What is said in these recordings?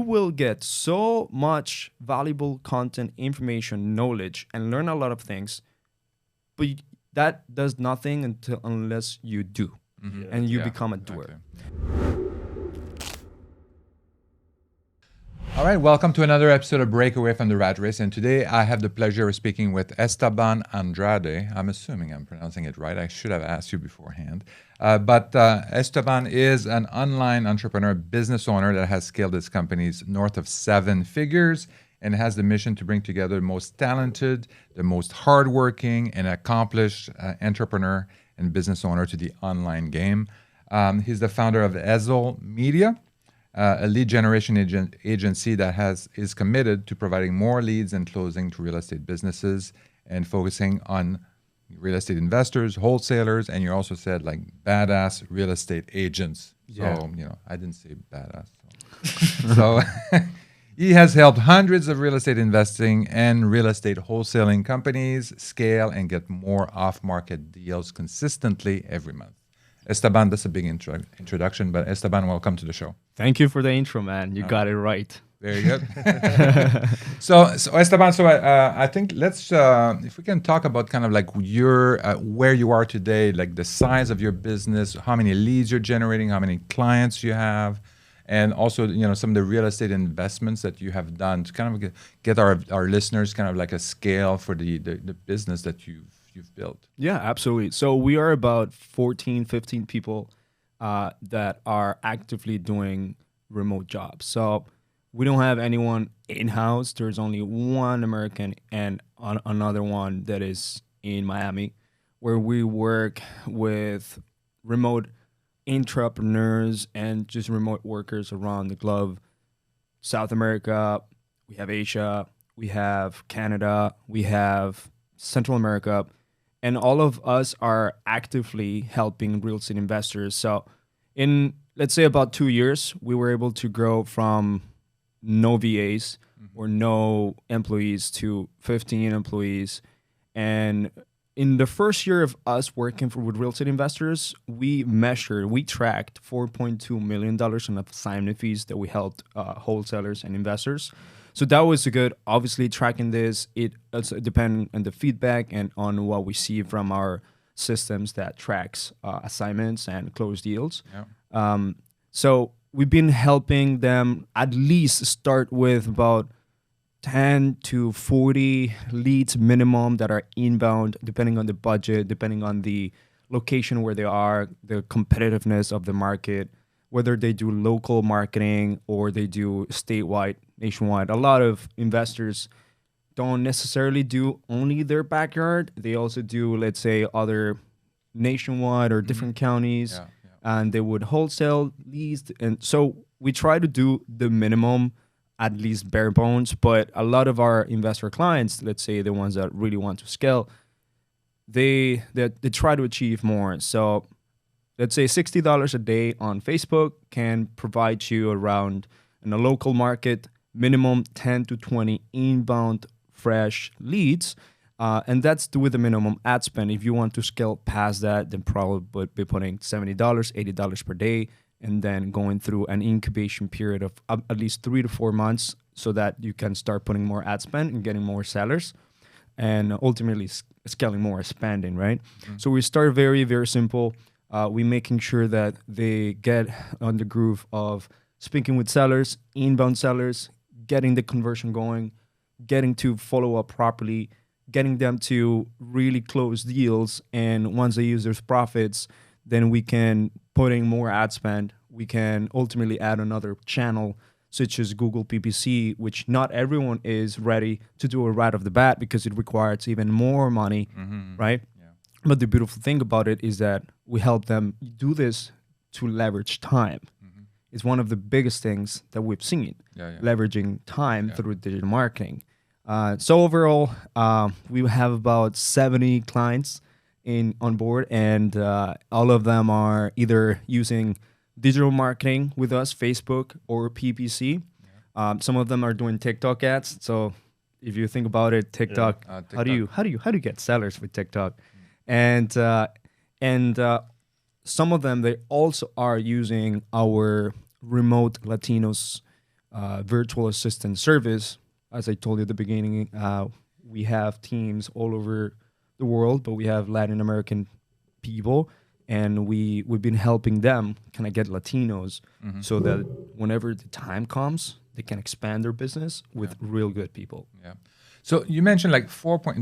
will get so much valuable content, information, knowledge, and learn a lot of things, but that does nothing unless you do and you become a doer. All right, welcome to another episode of Breakaway from the Rat Race. And today I have the pleasure of speaking with Esteban Andrade. I'm assuming I'm pronouncing it right. I should have asked you beforehand. But Esteban is an online entrepreneur, business owner that has scaled his companies north of 7 figures and has the mission to bring together the most talented, the most hardworking, and accomplished entrepreneur and business owner to the online game. He's the founder of Hesel Media, a lead generation agency that is committed to providing more leads and closing to real estate businesses and focusing on real estate investors, wholesalers, and you also said like badass real estate agents. Yeah. So, I didn't say badass. So, he has helped hundreds of real estate investing and real estate wholesaling companies scale and get more off-market deals consistently every month. Esteban, that's a big introduction, but Esteban, welcome to the show. Thank you for the intro, man. You got it right. Very good. So Esteban, I think let's, if we can talk about kind of like your, where you are today, like the size of your business, how many leads you're generating, how many clients you have, and also, some of the real estate investments that you have done to kind of get our listeners kind of like a scale for the business that you've built. Yeah, absolutely. So we are about 14, 15 people that are actively doing remote jobs. So we don't have anyone in-house. There's only one American and another one that is in Miami, where we work with remote entrepreneurs and just remote workers around the globe. South America, we have Asia, we have Canada, we have Central America, and all of us are actively helping real estate investors. So in, let's say, about 2 years, we were able to grow from no VAs or no employees to 15 employees. And in the first year of us working with real estate investors, we tracked $4.2 million in assignment fees that we helped wholesalers and investors. So that was good. Obviously, tracking this, it depends on the feedback and on what we see from our systems that tracks assignments and closed deals. Yeah. So we've been helping them at least start with about 10 to 40 leads minimum that are inbound, depending on the budget, depending on the location where they are, the competitiveness of the market, whether they do local marketing or they do statewide, nationwide. A lot of investors don't necessarily do only their backyard. They also do, let's say, other nationwide or different counties, and they would wholesale leads. And so we try to do the minimum, at least bare bones, but a lot of our investor clients, let's say the ones that really want to scale, they try to achieve more. So let's say $60 a day on Facebook can provide you around, in a local market, minimum 10 to 20 inbound fresh leads. And that's with the minimum ad spend. If you want to scale past that, then probably would be putting $70, $80 per day, and then going through an incubation period of at least 3 to 4 months so that you can start putting more ad spend and getting more sellers and ultimately scaling more spending, right? So we start very, very simple. We making sure that they get on the groove of speaking with sellers, inbound sellers, getting the conversion going, getting to follow up properly, getting them to really close deals. And once they use those profits, then we can put in more ad spend. We can ultimately add another channel such as Google PPC, which not everyone is ready to do right off the bat because it requires even more money, right? Yeah. But the beautiful thing about it is that we help them do this to leverage time. It's one of the biggest things that we've seen, leveraging time through digital marketing. So overall, we have about 70 clients on board, and all of them are either using digital marketing with us, Facebook or PPC. Some of them are doing TikTok ads. So if you think about it, TikTok, how do you get sellers with TikTok? And some of them, they also are using our remote Latinos virtual assistant service. As I told you at the beginning, we have teams all over the world, but we have Latin American people, and we've been helping them kind of get Latinos so that whenever the time comes, they can expand their business with real good people. Yeah. So you mentioned like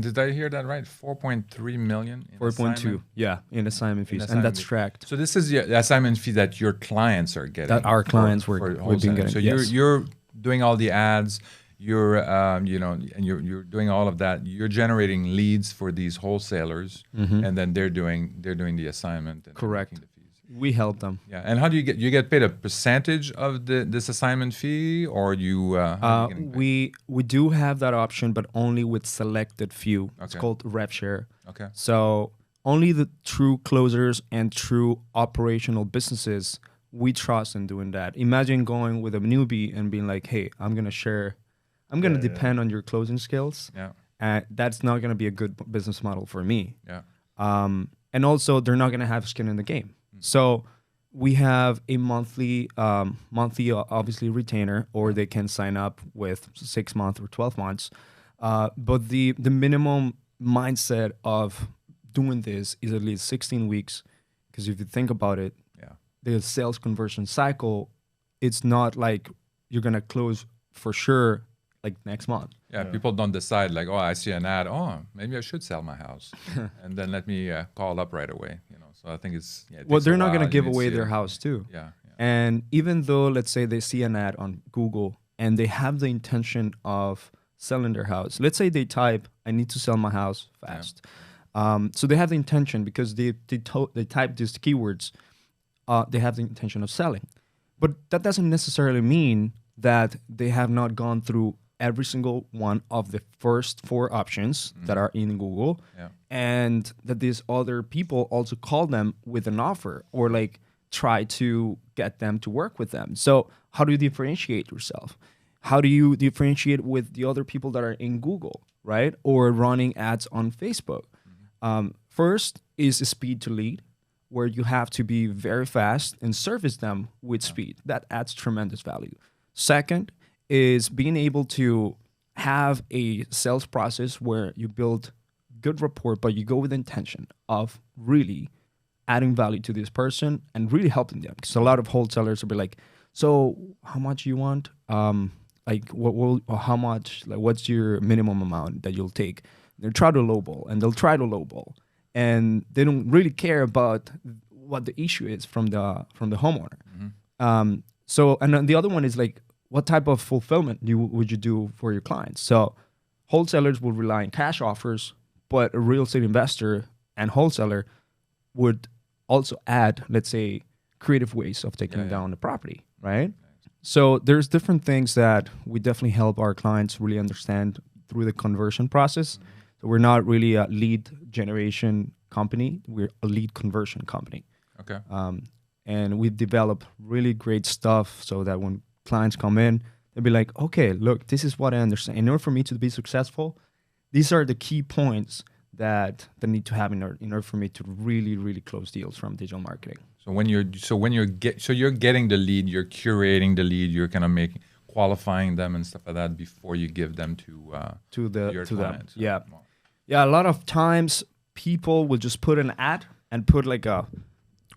did I hear that right? 4.3 million in 4.2, yeah, in assignment fees, and assignment that's fee. tracked. So this is the assignment fee that your clients are getting. That our clients we've been wholesaling. getting. So Yes. you're doing all the ads, you're and you're doing all of that. You're generating leads for these wholesalers, and then they're doing the assignment and Correct. making the fees. We help them. Yeah, and how do you get paid a percentage of this assignment fee, or you? How are you getting paid? We do have that option, but only with selected few. It's Okay. called rev share. Okay. So only the true closers and true operational businesses we trust in doing that. Imagine going with a newbie and being like, "Hey, I'm gonna depend on your closing skills." Yeah. And that's not gonna be a good business model for me. Yeah. And also, they're not gonna have skin in the game. So we have a monthly obviously retainer, or they can sign up with 6 months or 12 months. But the minimum mindset of doing this is at least 16 weeks, because if you think about it, Yeah. the sales conversion cycle, it's not like you're gonna close for sure like next month. Yeah, people don't decide like, oh, I see an ad. Oh, maybe I should sell my house, and then let me call up right away. So I think it's it Well, takes a they're not while. gonna You give need to away see their it. house too. Yeah, yeah, And even though, let's say they see an ad on Google and they have the intention of selling their house, let's say they type, "I need to sell my house fast." So they have the intention because they type these keywords. They have the intention of selling, but that doesn't necessarily mean that they have not gone through every single one of the first 4 options that are in Google, yeah, and that these other people also call them with an offer or like try to get them to work with them. So how do you differentiate yourself? How do you differentiate with the other people that are in Google, right? Or running ads on Facebook? First is speed to lead, where you have to be very fast and service them with speed. That adds tremendous value. Second is being able to have a sales process where you build good rapport, but you go with intention of really adding value to this person and really helping them. Because a lot of wholesalers will be like, "So how much you want? Like what will or how much? Like what's your minimum amount that you'll take?" They'll try to lowball, and they don't really care about what the issue is from the homeowner. So and then the other one is like, what type of fulfillment would you do for your clients? So wholesalers will rely on cash offers, but a real estate investor and wholesaler would also add, let's say, creative ways of taking down the property, right? So there's different things that we definitely help our clients really understand through the conversion process. So we're not really a lead generation company. We're a lead conversion company. Okay. And we've developed really great stuff so that when clients come in, they'll be like, "Okay, look, this is what I understand. In order for me to be successful, these are the key points that need to happen in order for me to really, really close deals from digital marketing." So when you're getting the lead, you're curating the lead, you're kind of qualifying them and stuff like that before you give them to your them. clients. Yeah. Yeah, a lot of times people will just put an ad and put like a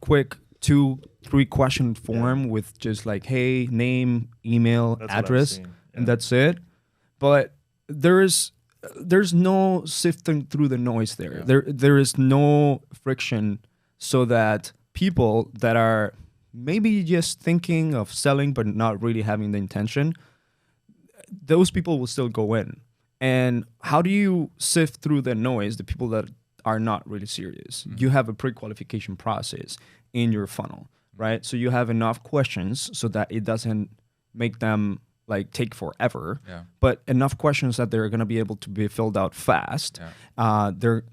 quick 2-3 question form with just like, "Hey, name, email, That's what I've address," seen. and that's it. But there's no sifting through the noise there. Yeah. There is no friction, so that people that are maybe just thinking of selling but not really having the intention, those people will still go in. And how do you sift through the noise, the people that are not really serious? You have a pre-qualification process in your funnel, right? So you have enough questions so that it doesn't make them like take forever, but enough questions that they're gonna be able to be filled out fast. They're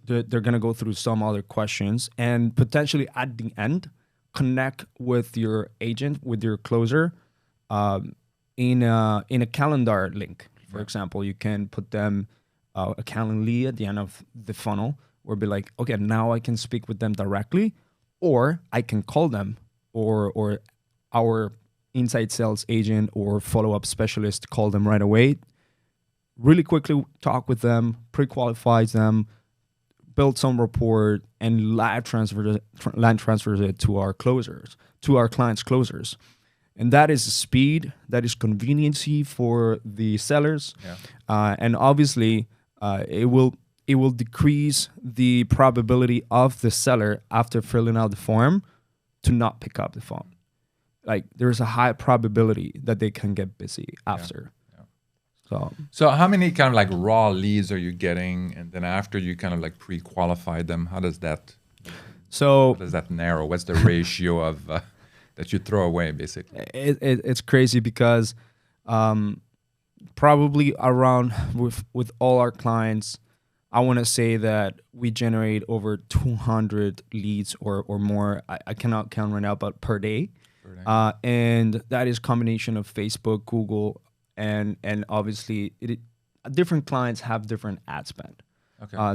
gonna go through some other questions and potentially at the end connect with your agent, with your closer, in a calendar link. For example, you can put them a Calendly at the end of the funnel, or be like, "Okay, now I can speak with them directly, or I can call them, or our inside sales agent or follow-up specialist call them right away, really quickly talk with them, pre-qualifies them, build some rapport, and land transfers it to our closers, to our clients' closers. And that is speed, that is conveniency for the sellers, and obviously it will decrease the probability of the seller after filling out the form to not pick up the phone. Like there's a high probability that they can get busy after. So how many kind of like raw leads are you getting, and then after you kind of like pre-qualify them, how does that narrow? What's the ratio of that you throw away basically? It's crazy because probably around with all our clients, I want to say that we generate over 200 leads or more. I cannot count right now, but per day. And that is combination of Facebook, Google, and obviously different clients have different ad spend.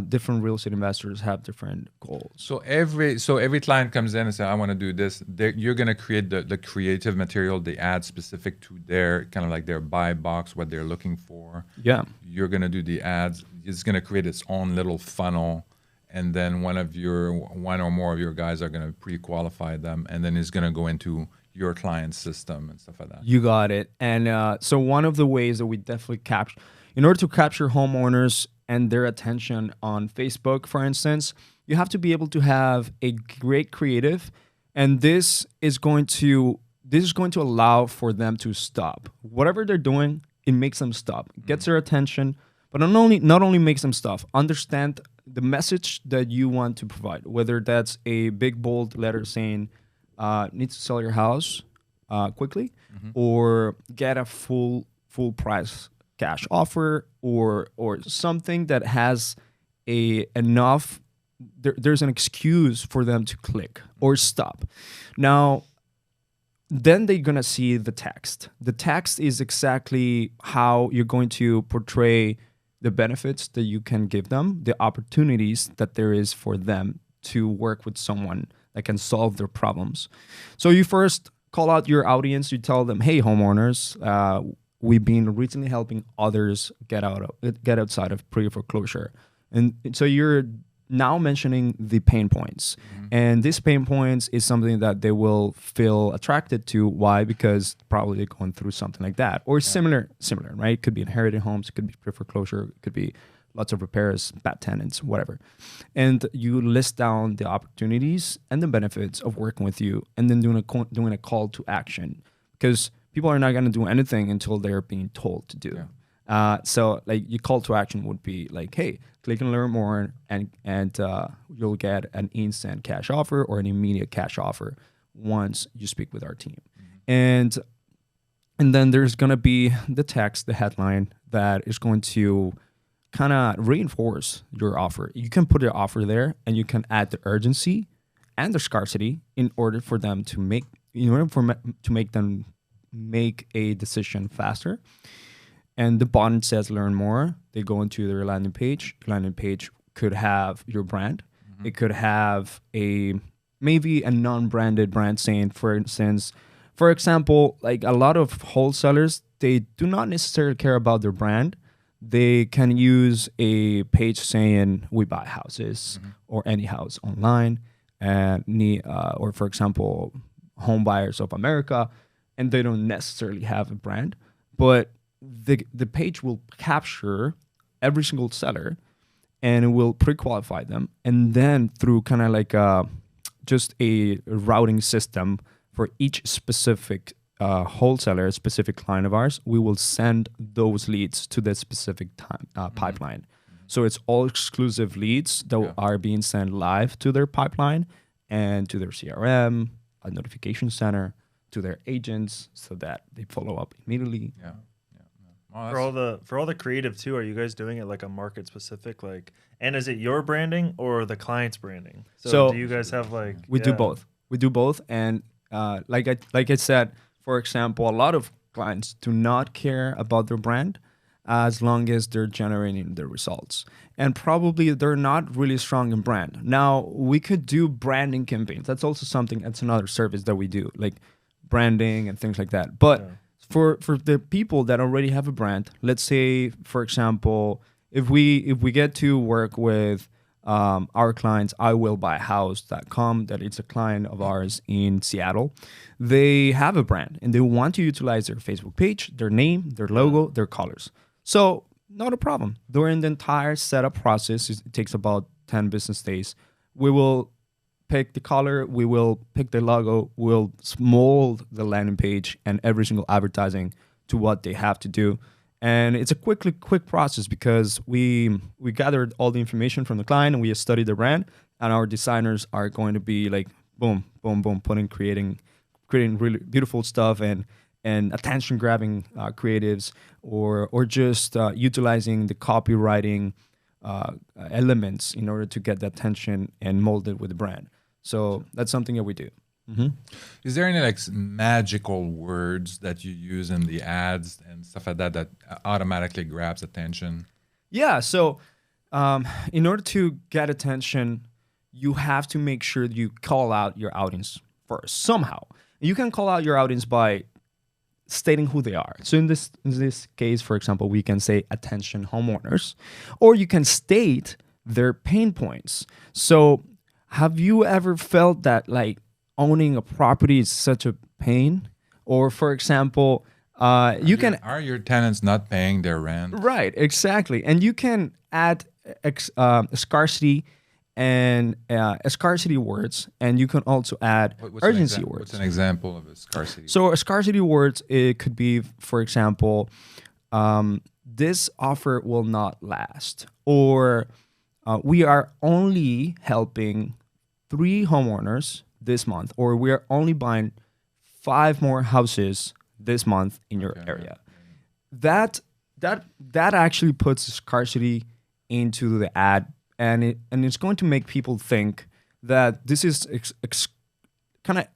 Different real estate investors have different goals. So every client comes in and says, I want to do this. You're going to create the creative material, the ad specific to their kind of like their buy box, what they're looking for. Yeah. You're going to do the ads. It's going to create its own little funnel. And then one or more of your guys are going to pre-qualify them. And then it's going to go into your client's system and stuff like that. You got it. And so one of the ways that we definitely capture, in order to capture homeowners and their attention on Facebook, for instance, you have to be able to have a great creative, and this is going to allow for them to stop whatever they're doing. It makes them stop, gets their attention, but not only makes them stop. Understand the message that you want to provide, whether that's a big bold letter saying need to sell your house quickly, or get a full price cash offer, or something that has enough. There's an excuse for them to click or stop. Now, then they're gonna see the text. The text is exactly how you're going to portray the benefits that you can give them, the opportunities that there is for them to work with someone that can solve their problems. So you first call out your audience. You tell them, "Hey, homeowners, we've been recently helping others get outside of pre-foreclosure," and so you're now mentioning the pain points, and these pain points is something that they will feel attracted to. Why? Because probably they're going through something like that or similar, right? It could be inherited homes, it could be pre-foreclosure, it could be lots of repairs, bad tenants, whatever. And you list down the opportunities and the benefits of working with you, and then doing a call to action, because people are not going to do anything until they're being told to do. So like your call to action would be like, hey, click and learn more, and you'll get an instant cash offer or an immediate cash offer once you speak with our team. And then there's going to be the text, the headline that is going to kind of reinforce your offer. You can put your offer there, and you can add the urgency and the scarcity in order for them to make them make a decision faster. And the button says learn more. They go into their landing page. Your landing page could have your brand. It could have maybe a non-branded brand saying, for example, like a lot of wholesalers, they do not necessarily care about their brand. They can use a page saying we buy houses or any house online, or for example, Home Buyers of America, and they don't necessarily have a brand, but the page will capture every single seller, and it will pre-qualify them, and then through kind of like just a routing system for each specific wholesaler, a specific client of ours, we will send those leads to the specific pipeline. So it's all exclusive leads that are being sent live to their pipeline and to their CRM, a notification center, to their agents, so that they follow up immediately. Well, For all the creative too, are you guys doing it like a market specific, like, and is it your branding or the client's branding? So do you guys have like we do both. We do both, and like I said, for example, a lot of clients do not care about their brand as long as they're generating the results, and probably they're not really strong in brand. Now we could do branding campaigns. That's also something. That's another service that we do, like branding and things like that. But Yeah. for the people that already have a brand, let's say, for example, if we get to work with our clients, iwillbuyhouse.com, that it's a client of ours in Seattle, they have a brand and they want to utilize their Facebook page, their name, their logo, their colors. So not a problem. During the entire setup process, it takes about 10 business days. We will pick the color, we will pick the logo, we'll mold the landing page and every single advertising to what they have to do. And it's a quick process because we gathered all the information from the client and we studied the brand, and our designers are going to be like boom, boom, boom, creating really beautiful stuff and attention grabbing creatives, or just utilizing the copywriting elements in order to get the attention and mold it with the brand. So that's something that we do. Is there any like magical words that you use in the ads and stuff like that that automatically grabs attention? Yeah. So in order to get attention, you have to make sure you call out your audience first somehow. You can call out your audience by stating who they are. So in this case, for example, we can say attention homeowners, or you can state their pain points. So have you ever felt that like owning a property is such a pain? Or for example, are your tenants not paying their rent? Right, exactly. And you can add scarcity and scarcity words, and you can also add urgency words. What's an example of a scarcity? So a scarcity words, it could be, for example, this offer will not last, or we are only helping 3 homeowners this month, or we are only buying 5 more houses this month in your area. That actually puts scarcity into the ad, and it's going to make people think that this is kind of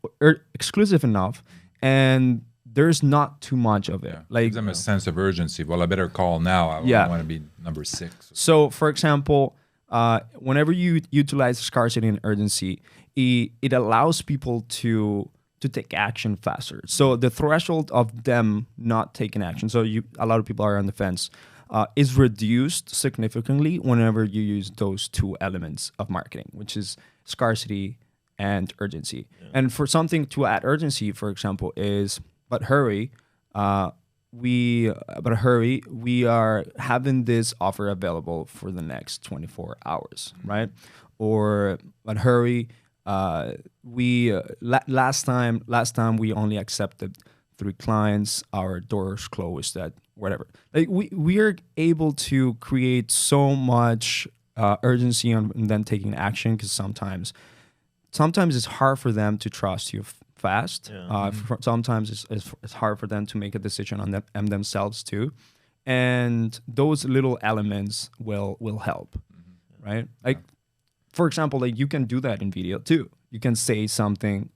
exclusive enough, and there's not too much of it. Yeah. Like, gives them a sense of urgency. Well, I better call now. I don't want to be number 6. So, for example, whenever you utilize scarcity and urgency, it allows people to take action faster. So the threshold of them not taking action, so a lot of people are on the fence, is reduced significantly whenever you use those 2 elements of marketing, which is scarcity and urgency. Yeah. And for something to add urgency, for example, is but hurry. We are having this offer available for the next 24 hours, right? Or but hurry. Last time we only accepted 3 clients. Our doors closed at whatever. Like we are able to create so much urgency on them taking action, because sometimes it's hard for them to trust you fast. Yeah. Sometimes it's hard for them to make a decision on them themselves too, and those little elements will help, right? Like, for example, like you can do that in video too. You can say something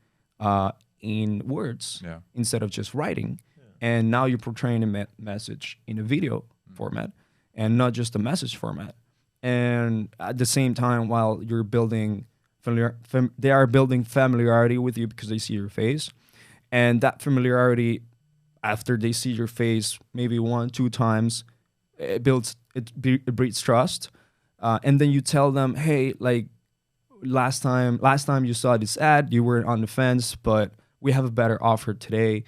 in words instead of just writing, and now you're portraying a message in a video format and not just a message format. And at the same time, while you're building they are building familiarity with you because they see your face, and that familiarity, after they see your face maybe 1-2 times, it breeds trust, and then you tell them, hey, like last time you saw this ad, you were on the fence, but we have a better offer today.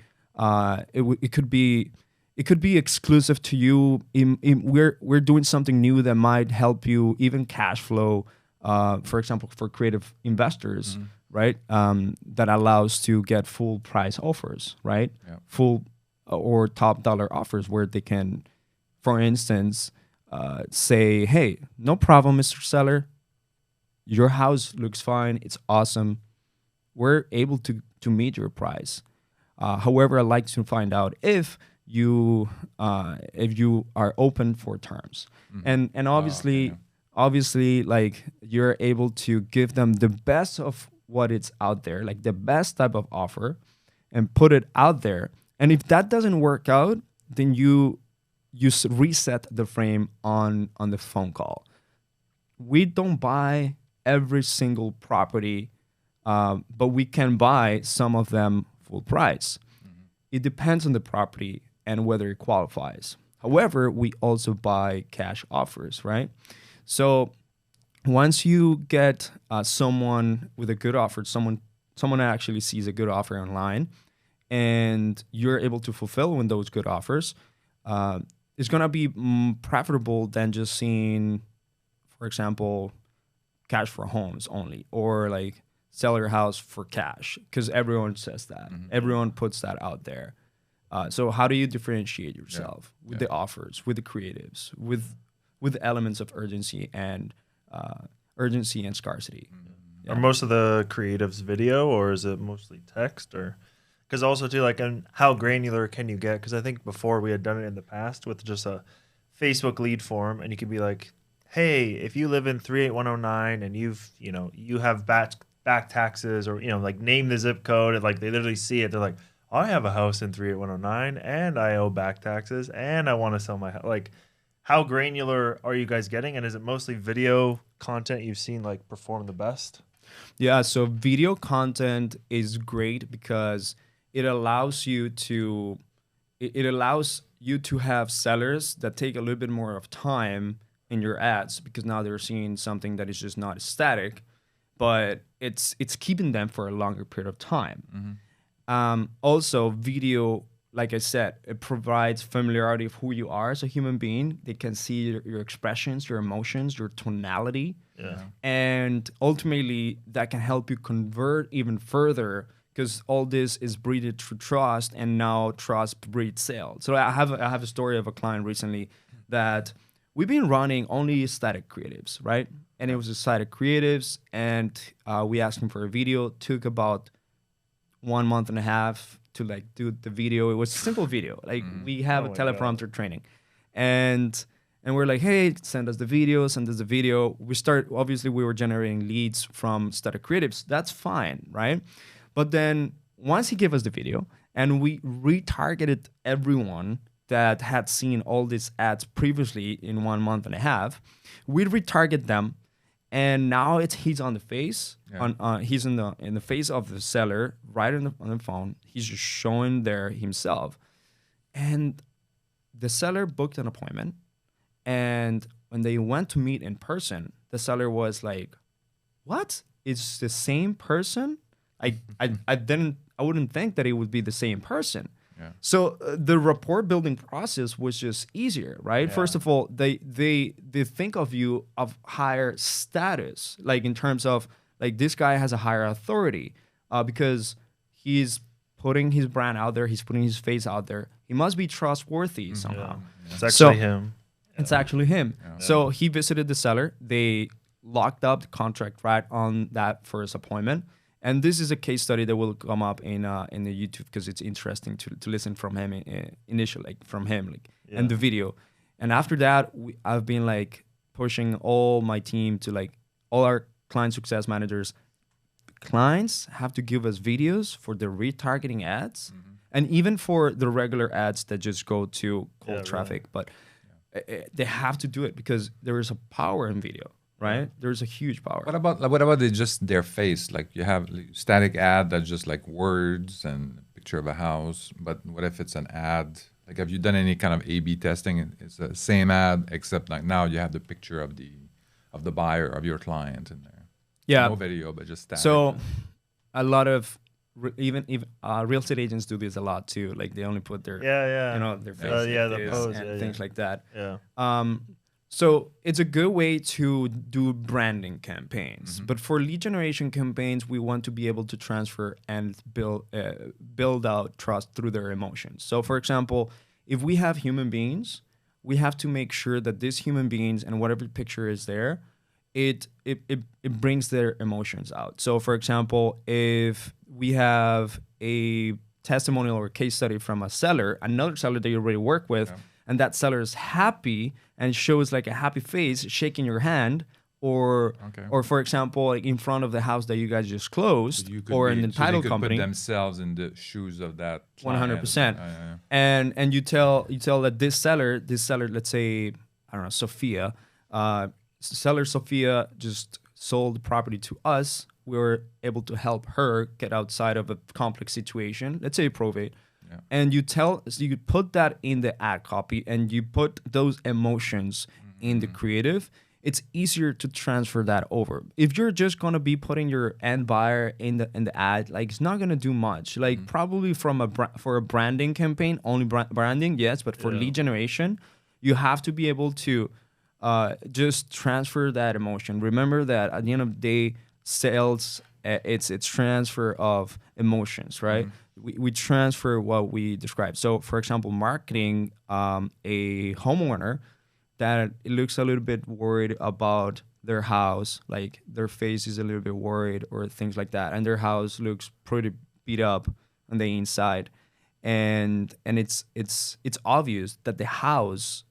It could be exclusive to you. We're doing something new that might help you even cash flow. For example, for creative investors, right? That allows to get full price offers, right? Yeah. Full or top dollar offers where they can, for instance, say, hey, no problem, Mr. Seller. Your house looks fine. It's awesome. We're able to meet your price. However, I'd like to find out if you are open for terms. And obviously, like, you're able to give them the best of what is out there, like the best type of offer, and put it out there. And if that doesn't work out, then you reset the frame on the phone call. We don't buy every single property, but we can buy some of them full price. it depends on the property and whether it qualifies. However, we also buy cash offers, right? So once you get someone with a good offer, someone actually sees a good offer online, and you're able to fulfill one of those good offers, it's gonna be preferable than just seeing, for example, cash for homes only, or like sell your house for cash, because everyone says that. Everyone puts that out there. So how do you differentiate yourself with the offers, with the creatives, with elements of urgency and scarcity? Are most of the creatives video, or is it mostly text? Or because also too, like, and how granular can you get? Because I think before we had done it in the past with just a Facebook lead form, and you could be like, hey, if you live in 38109 and you have back taxes, or like name the zip code, and like they literally see it, they're like, I have a house in 38109 and I owe back taxes and I want to sell my house. Like, how granular are you guys getting, and is it mostly video content you've seen like perform the best? Yeah, so video content is great because it allows you to have sellers that take a little bit more of time in your ads, because now they're seeing something that is just not static, but it's keeping them for a longer period of time. Also, video, like I said, it provides familiarity of who you are as a human being. They can see your expressions, your emotions, your tonality. And ultimately, that can help you convert even further, because all this is breeded through trust, and now trust breeds sales. So I have a story of a client recently that we've been running only static creatives, right? And it was a static creatives, and we asked him for a video. Took about 1.5 months to like do the video. It was a simple video. Like we have a teleprompter training, and we're like, hey, send us the video. Obviously we were generating leads from static creatives. That's fine, right? But then once he gave us the video and we retargeted everyone that had seen all these ads previously in 1.5 months, we retarget them. And now he's on the face. He's in the face of the seller, right on the phone. He's just showing there himself, and the seller booked an appointment. And when they went to meet in person, the seller was like, "What? It's the same person? I wouldn't think that it would be the same person." So the rapport building process was just easier, right? First of all, they think of you of higher status, like in terms of like this guy has a higher authority because he's putting his brand out there, he's putting his face out there. He must be trustworthy somehow. It's actually him. It's actually him. So he visited the seller. They locked up the contract right on that first appointment. And this is a case study that will come up in the YouTube, because it's interesting to listen from him initially, and the video. And after that, I've been like pushing all my team to like all our client success managers. Clients have to give us videos for the retargeting ads, and even for the regular ads that just go to cold traffic. But they have to do it because there is a power in video. Right, there's a huge power. What about just their face? Like you have static ad that's just like words and a picture of a house. But what if it's an ad? Like, have you done any kind of A/B testing? It's the same ad, except like now you have the picture of the buyer, of your client in there. Yeah, no video, but just static. So a lot of even real estate agents do this a lot too. Like they only put their their face the pose and things like that. Yeah. So it's a good way to do branding campaigns. But for lead generation campaigns, we want to be able to transfer and build out trust through their emotions. So for example, if we have human beings, we have to make sure that these human beings and whatever picture is there, it brings their emotions out. So for example, if we have a testimonial or case study from a seller, another seller that you already work with, and that seller is happy and shows like a happy face, shaking your hand, or for example, like in front of the house that you guys just closed, or in the title company, put themselves in the shoes of that 100%. And you tell that this seller, let's say, I don't know, Sophia, seller Sophia just sold the property to us. We were able to help her get outside of a complex situation, let's say probate. and so you put that in the ad copy and you put those emotions in the creative, it's easier to transfer that over. If you're just gonna be putting your end buyer in the ad, like it's not gonna do much. Like probably for a branding campaign, only branding, yes, but for lead generation, you have to be able to just transfer that emotion. Remember that at the end of the day, sales, it's transfer of emotions, right? We transfer what we describe. So, for example, marketing, a homeowner that it looks a little bit worried about their house, like their face is a little bit worried or things like that, and their house looks pretty beat up on the inside, and it's obvious that the homeowner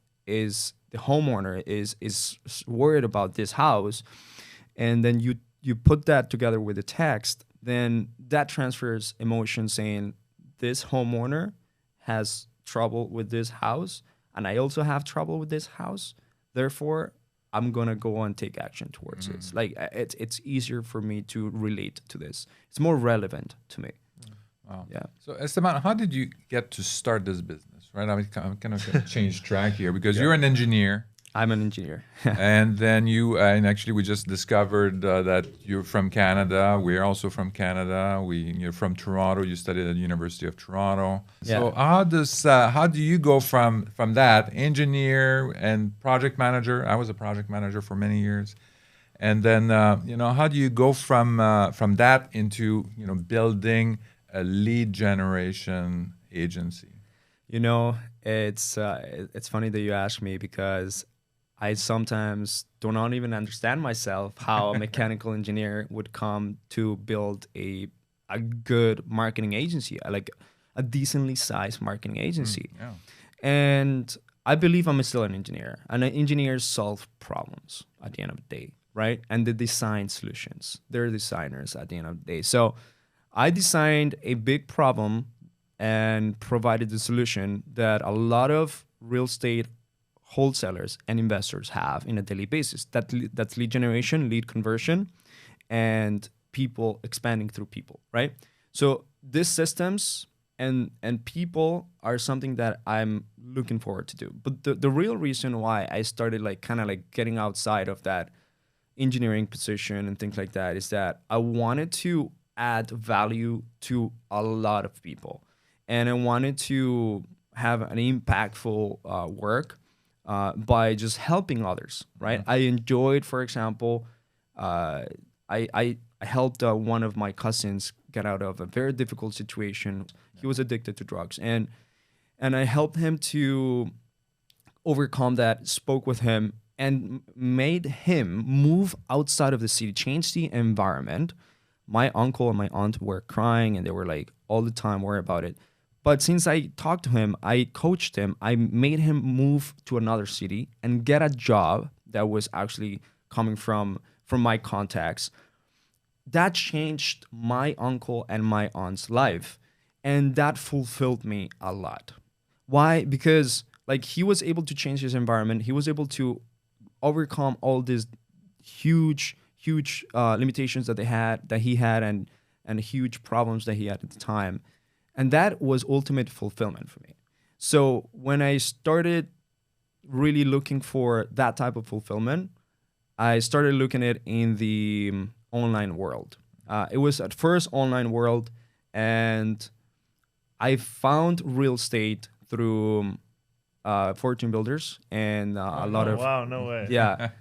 is worried about this house, and then you put that together with the text, then that transfers emotion saying this homeowner has trouble with this house and I also have trouble with this house. Therefore, I'm gonna go and take action towards it. Like it's easier for me to relate to this. It's more relevant to me. Wow. Yeah. So Esteban, how did you get to start this business? Right, I'm kind of gonna change track here because you're an engineer. I'm an engineer. And then and actually we just discovered that you're from Canada. We're also from Canada. You're from Toronto. You studied at the University of Toronto. So how do you go from that engineer and project manager? I was a project manager for many years. And then how do you go from that into building a lead generation agency? It's funny that you ask me because I sometimes do not even understand myself how a mechanical engineer would come to build a good marketing agency, like a decently sized marketing agency. Yeah. And I believe I'm still an engineer, and engineers solve problems at the end of the day, right? And they design solutions. They're designers at the end of the day. So I designed a big problem and provided the solution that a lot of real estate wholesalers and investors have in a daily basis. That's lead generation, lead conversion, and people expanding through people, right? So these systems and people are something that I'm looking forward to do. But the real reason why I started kind of getting outside of that engineering position and things like that is that I wanted to add value to a lot of people, and I wanted to have an impactful work by just helping others, right? I enjoyed, for example, I helped one of my cousins get out of a very difficult situation. He was addicted to drugs, and I helped him to overcome that, spoke with him, and made him move outside of the city, change the environment. My uncle and my aunt were crying, and they were all the time worried about it. But since I talked to him, I coached him, I made him move to another city and get a job that was actually coming from my contacts. That changed my uncle and my aunt's life. And that fulfilled me a lot. Why? Because he was able to change his environment. He was able to overcome all these huge limitations that he had, and huge problems that he had at the time. And that was ultimate fulfillment for me. So when I started really looking for that type of fulfillment, I started looking at it in the online world. It was at first online world, and I found real estate through fortune builders and a lot of... Wow, no way. Yeah.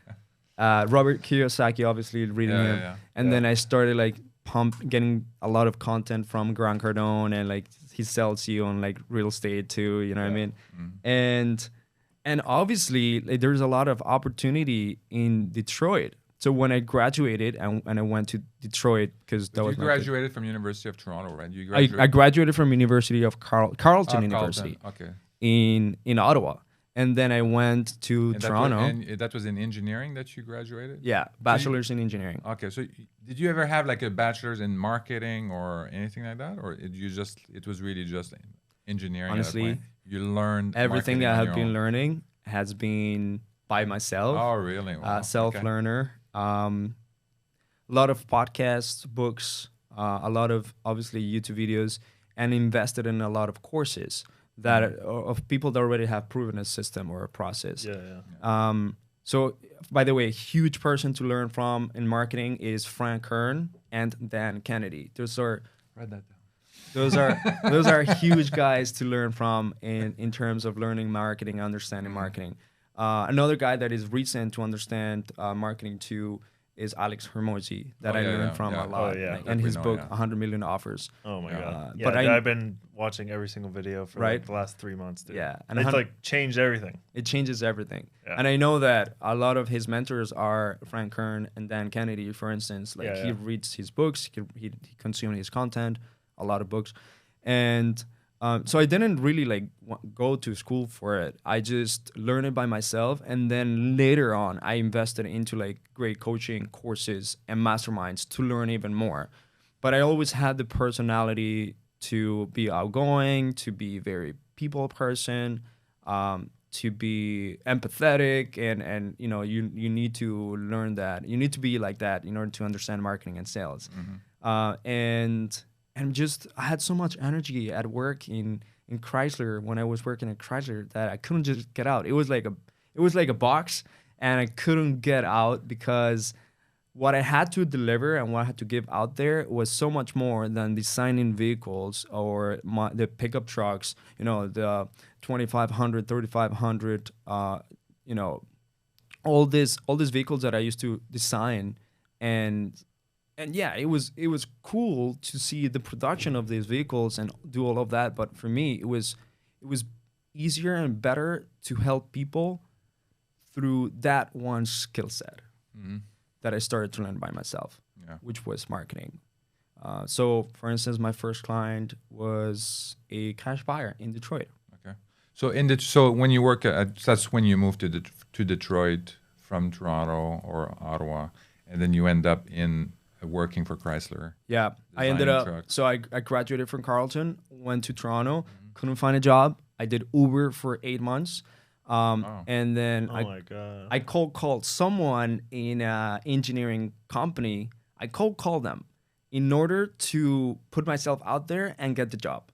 Robert Kiyosaki, obviously reading him. And then I started getting a lot of content from Grant Cardone, and he sells you on real estate too, you know what I mean? And obviously there's a lot of opportunity in Detroit. So when I graduated and I went to Detroit, because that was you graduated from University of Toronto, right? I graduated from University of Carleton University. Okay. In Ottawa. And then I went to Toronto. And that was in engineering that you graduated? Yeah, bachelor's in engineering. Okay, so did you ever have a bachelor's in marketing or anything like that? Or it was really just engineering? Honestly, at that point? You learned everything I have been learning has been by myself. Oh, really? Wow. Self-learner. A lot of podcasts, books, a lot of obviously YouTube videos. and invested in a lot of courses that of people that already have proven a system or a process. So, by the way, a huge person to learn from in marketing is Frank Kern and Dan Kennedy. Write that down. Those are huge guys to learn from in terms of learning marketing, understanding marketing. Another guy that is recent to understand marketing too is Alex Hermosi that I learned from a lot. And his book, 100 Million Offers. Oh my God. But I've been watching every single video for like the last 3 months, dude. Yeah. And it's like changed everything. It changes everything. Yeah. And I know that a lot of his mentors are Frank Kern and Dan Kennedy, for instance. Like he reads his books, he consumes his content, a lot of books. And so I didn't really like go to school for it. I just learned it by myself. And then later on, I invested into like great coaching courses and masterminds to learn even more. But I always had the personality to be outgoing, to be very people person, to be empathetic. And you know, you need to learn that. You need to be like that in order to understand marketing and sales. And just I had so much energy at work in Chrysler when I was working at Chrysler that I couldn't just get out. It was like a box, and I couldn't get out because what I had to deliver and what I had to give out there was so much more than designing vehicles or the pickup trucks. You know, the 2500, 3500. You know, all these vehicles that I used to design and yeah, it was cool to see the production of these vehicles and do all of that. But for me, it was easier and better to help people through that one skill set that I started to learn by myself, which was marketing. So, for instance, my first client was a cash buyer in Detroit. Okay. So when you work that's when you moved to Detroit from Toronto or Ottawa, and then you end up in working for Chrysler. Yeah, I ended up. Trucks. So I graduated from Carleton, went to Toronto, couldn't find a job. I did Uber for 8 months, and then I cold called someone in an engineering company. I cold called them in order to put myself out there and get the job.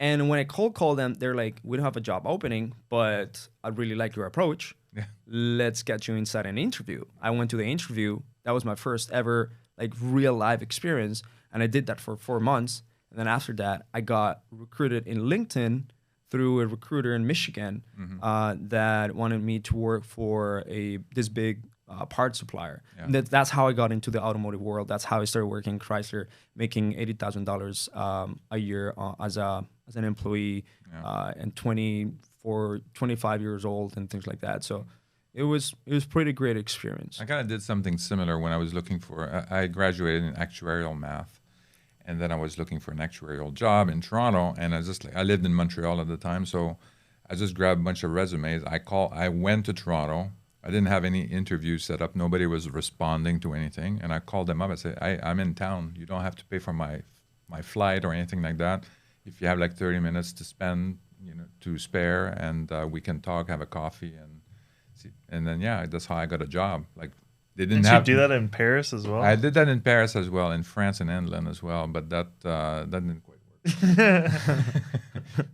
And when I cold called them, they're like, "We don't have a job opening, but I really like your approach. Yeah. Let's get you inside an interview." I went to the interview. That was my first ever like real life experience, and I did that for 4 months. And then after that, I got recruited in LinkedIn through a recruiter in Michigan that wanted me to work for this big parts supplier. Yeah. And that's how I got into the automotive world. That's how I started working in Chrysler, making $80,000 a year as an employee, and 25 years old and things like that. So it was pretty great experience. I kind of did something similar when I was looking for. I graduated in actuarial math, and then I was looking for an actuarial job in Toronto. And I lived in Montreal at the time, so I just grabbed a bunch of resumes. I went to Toronto. I didn't have any interviews set up. Nobody was responding to anything, and I called them up. I said, "I'm in town. You don't have to pay for my flight or anything like that. If you have like 30 minutes to spend, to spare, and we can talk, have a coffee, and then that's how I got a job. Like they didn't have. Did you do that in Paris as well? I did that in Paris as well, in France and England as well, but that didn't quite work.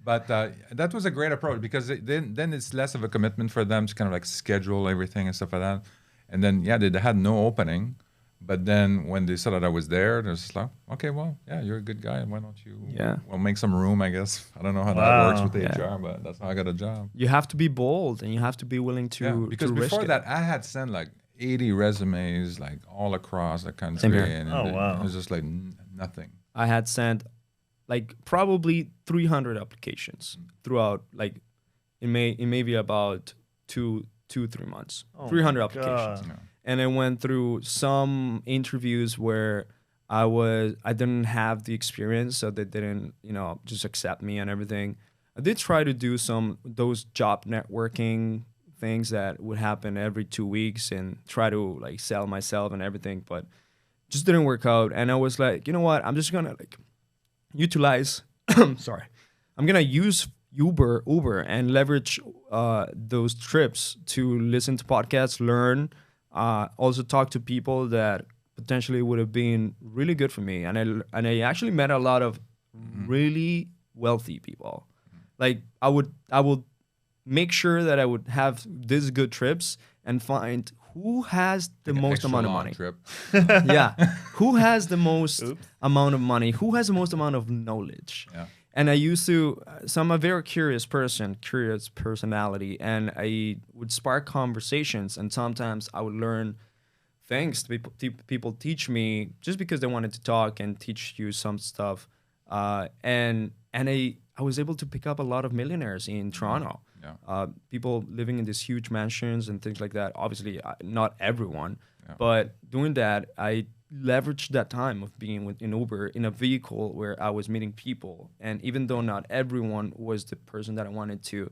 But that was a great approach because then it's less of a commitment for them to kind of like schedule everything and stuff like that. And then they had no opening, but then when they saw that I was there, they're just like, okay, well, you're a good guy. Why don't you? Well, make some room, I guess. I don't know how that works with HR, but that's how I got a job. You have to be bold and you have to be willing to because to before risk that, it. I had sent like 80 resumes, like all across the country, and it was just like nothing. I had sent like probably 300 applications throughout, like it may be about 2-3 months. 300 applications. And I went through some interviews where I didn't have the experience, so they didn't, just accept me and everything. I did try to do those job networking things that would happen every 2 weeks and try to like sell myself and everything, but just didn't work out. And I was like, you know what? I'm just gonna like utilize. Sorry, I'm gonna use Uber and leverage those trips to listen to podcasts, learn. Also talk to people that potentially would have been really good for me. And I actually met a lot of really wealthy people. Like I would make sure that I would have these good trips and find who has the Like an most extra amount of long money. Trip. Yeah, who has the most Oops. amount of money? Who has the most amount of knowledge? Yeah. And I used to, so I'm a very curious person, curious personality, and I would spark conversations, and sometimes I would learn things people teach me just because they wanted to talk and teach you some stuff. And I was able to pick up a lot of millionaires in Toronto. Yeah. People living in these huge mansions and things like that. Obviously, not everyone, Yeah. but doing that, I leveraged that time of being in Uber in a vehicle where I was meeting people. And even though not everyone was the person that I wanted to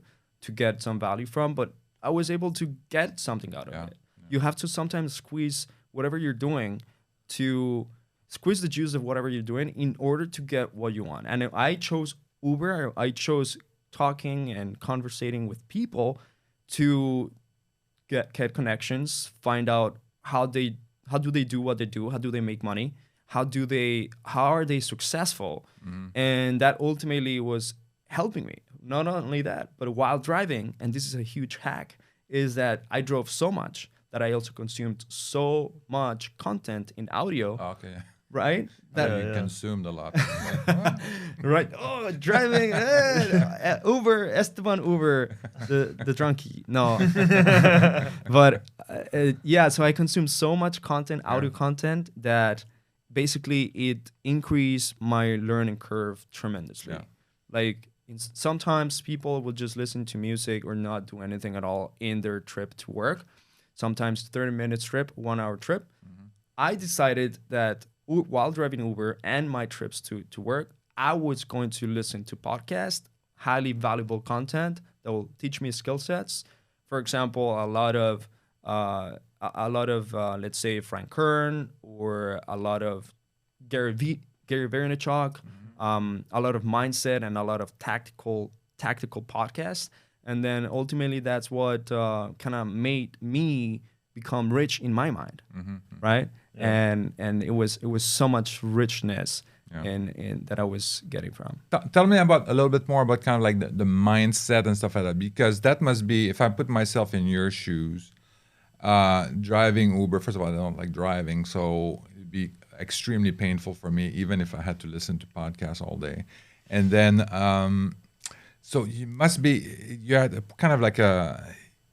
get some value from, but I was able to get something out of Yeah. it. You have to sometimes squeeze whatever you're doing to squeeze the juice of whatever you're doing in order to get what you want. And if I chose Uber, I chose talking and conversating with people to get connections, find out how do they do what they do, how do they make money, how are they successful, and that ultimately was helping me. Not only that, but while driving, and this is a huge hack, is that I drove so much that I also consumed so much content in audio, Okay. right? That That you yeah. consumed a lot. Like, right. Oh, driving Uber, Esteban Uber, the drunkie. No, but yeah. So I consume so much content, audio content, that basically it increased my learning curve tremendously. Yeah. Like sometimes people will just listen to music or not do anything at all in their trip to work. Sometimes 30 minute trip, 1 hour trip. I decided that while driving Uber and my trips to work, I was going to listen to podcasts, highly valuable content that will teach me skill sets. For example, let's say Frank Kern, or a lot of Gary Vaynerchuk, a lot of mindset and a lot of tactical podcasts. And then ultimately, that's what kind of made me become rich in my mind, right? Yeah. And it was so much richness Yeah. in that I was getting from. Tell me about a little bit more about kind of like the mindset and stuff like that, because that must be, if I put myself in your shoes, driving Uber. First of all, I don't like driving, so it'd be extremely painful for me, even if I had to listen to podcasts all day. And then, so you must be, you had kind of like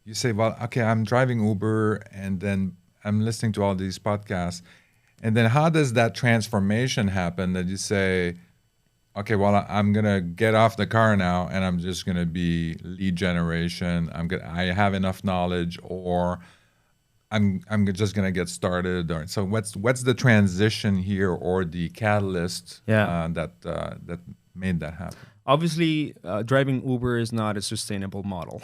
you say, well, okay, I'm driving Uber, and then I'm listening to all these podcasts. And then how does that transformation happen that you say, okay, well, I'm going to get off the car now and I'm just going to be lead generation. I have enough knowledge, or I'm just going to get started. Or so what's the transition here, or the catalyst that made that happen? Obviously, driving Uber is not a sustainable model,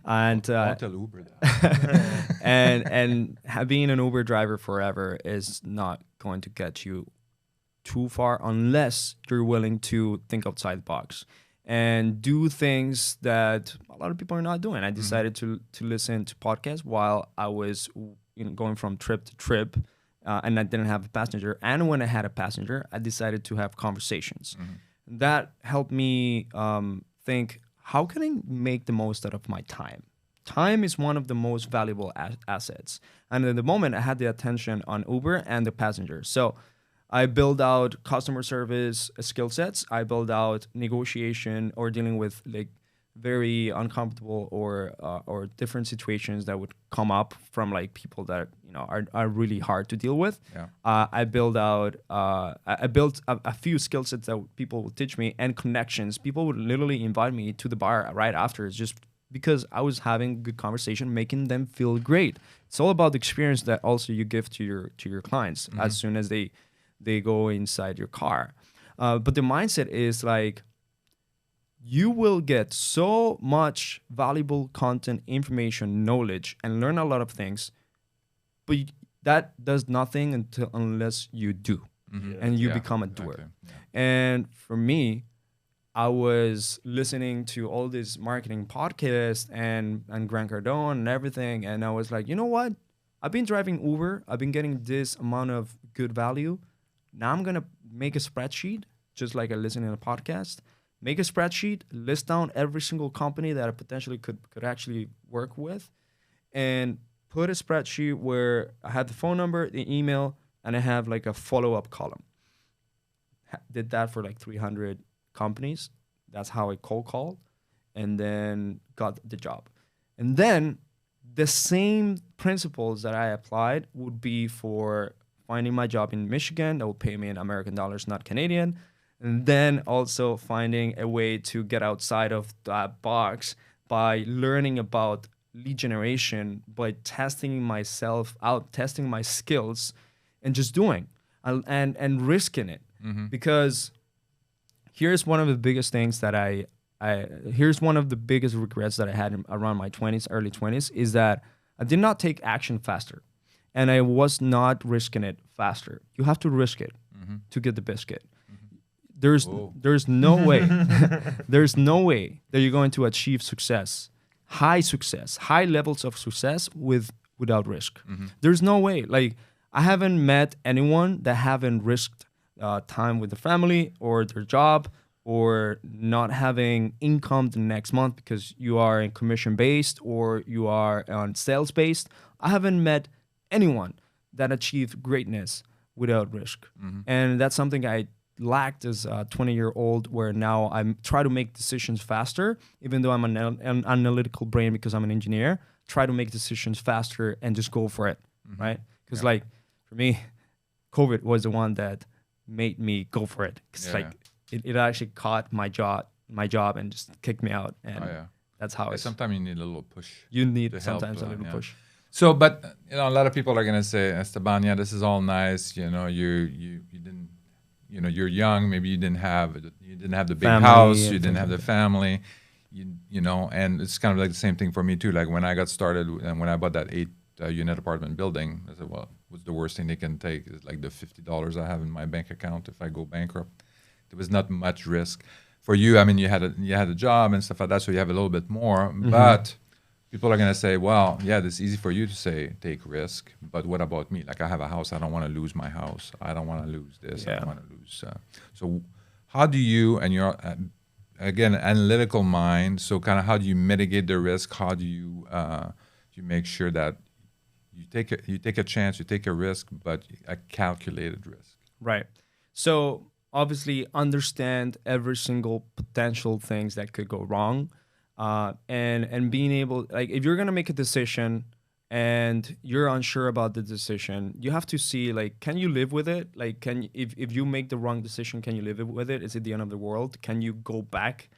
and Don't tell Uber that. and being an Uber driver forever is not going to get you too far unless you're willing to think outside the box and do things that a lot of people are not doing. I decided to listen to podcasts while I was going from trip to trip, and I didn't have a passenger. And when I had a passenger, I decided to have conversations. That helped me think, how can I make the most out of my time? Time is one of the most valuable assets. And at the moment, I had the attention on Uber and the passenger. So I build out customer service skill sets. I build out negotiation or dealing with like very uncomfortable or different situations that would come up from like people that are really hard to deal with. Yeah. I built a few skill sets that people would teach me, and connections. People would literally invite me to the bar right after. It's just because I was having good conversation, making them feel great. It's all about the experience that also you give to your clients as soon as they go inside your car. But the mindset is like, you will get so much valuable content, information, knowledge, and learn a lot of things, but that does nothing unless you do, and you become a doer. Exactly. Yeah. And for me, I was listening to all these marketing podcasts and Grant Cardone and everything, and I was like, you know what? I've been driving Uber. I've been getting this amount of good value. Now I'm gonna make a spreadsheet, just like I listen to a podcast. make a spreadsheet, list down every single company that I potentially could actually work with, and put a spreadsheet where I had the phone number, the email, and I have like a follow-up column. Did that for like 300 companies. That's how I cold called, and then got the job. And then the same principles that I applied would be for finding my job in Michigan that would pay me in American dollars, not Canadian. And then also finding a way to get outside of that box by learning about lead generation, by testing myself out, testing my skills, and just doing and risking it. Because here's one of the biggest things that here's one of the biggest regrets that I had around my 20s, early 20s, is that I did not take action faster, and I was not risking it faster. You have to risk it to get the biscuit. There's no way there's no way that you're going to achieve success, high levels of success without risk. There's no way. Like, I haven't met anyone that haven't risked time with the family or their job, or not having income the next month because you are in commission based or you are on sales based. I haven't met anyone that achieved greatness without risk. And that's something I lacked as a 20-year-old, where now I try to make decisions faster, even though I'm an analytical brain because I'm an engineer. Try to make decisions faster and just go for it, right? Because like for me, COVID was the one that made me go for it, because it actually caught my job and just kicked me out, and that's how it's. Sometimes you need a little push. You need sometimes a little push. So, but a lot of people are gonna say, Esteban, this is all nice. You didn't. You're young. Maybe you didn't have the big house. You didn't have the family. And it's kind of like the same thing for me too. Like when I got started and when I bought that 8-unit apartment building, I said, well, what's the worst thing they can take? Is like the $50 I have in my bank account if I go bankrupt. There was not much risk. For you, I mean, you had a job and stuff like that, so you have a little bit more. But people are gonna say, well, this is easy for you to say take risk, but what about me? Like, I have a house. I don't want to lose my house. I don't want to lose this. I don't want to lose. So how do you, and you're again analytical mind, so kind of how do you mitigate the risk? How do you make sure that you take a chance, you take a risk, but a calculated risk? Right. So obviously understand every single potential things that could go wrong, and being able, like, if you're gonna make a decision and you're unsure about the decision, you have to see, like, can you live with it? Like, if you make the wrong decision, can you live with it? Is it the end of the world? Can you go back?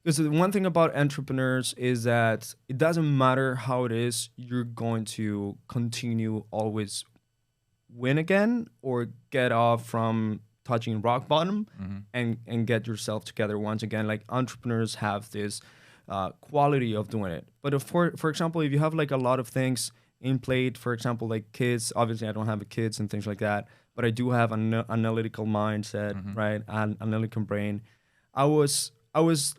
Because the one thing about entrepreneurs is that it doesn't matter how it is, you're going to continue always win again or get off from touching rock bottom and get yourself together once again. Like, entrepreneurs have this quality of doing it. But for example, if you have like a lot of things in plate, for example, like kids, obviously I don't have kids and things like that, but I do have an analytical mindset, right? An analytical brain. I was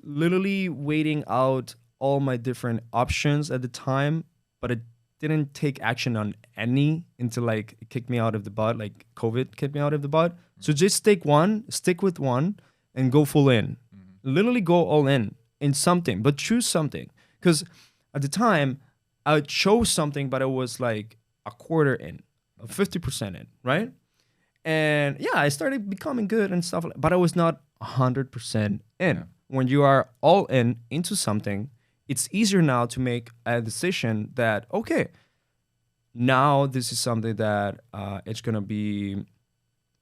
literally weighing out all my different options at the time, but I didn't take action on any until like it kicked me out of the butt, like COVID kicked me out of the butt. So just stick with one and go full in. Literally go all in something, but choose something. Because at the time, I chose something, but it was like a quarter in, 50% in, right? And I started becoming good and stuff, but I was not 100% in. Yeah. When you are all in into something, it's easier now to make a decision that, okay, now this is something that it's going to be,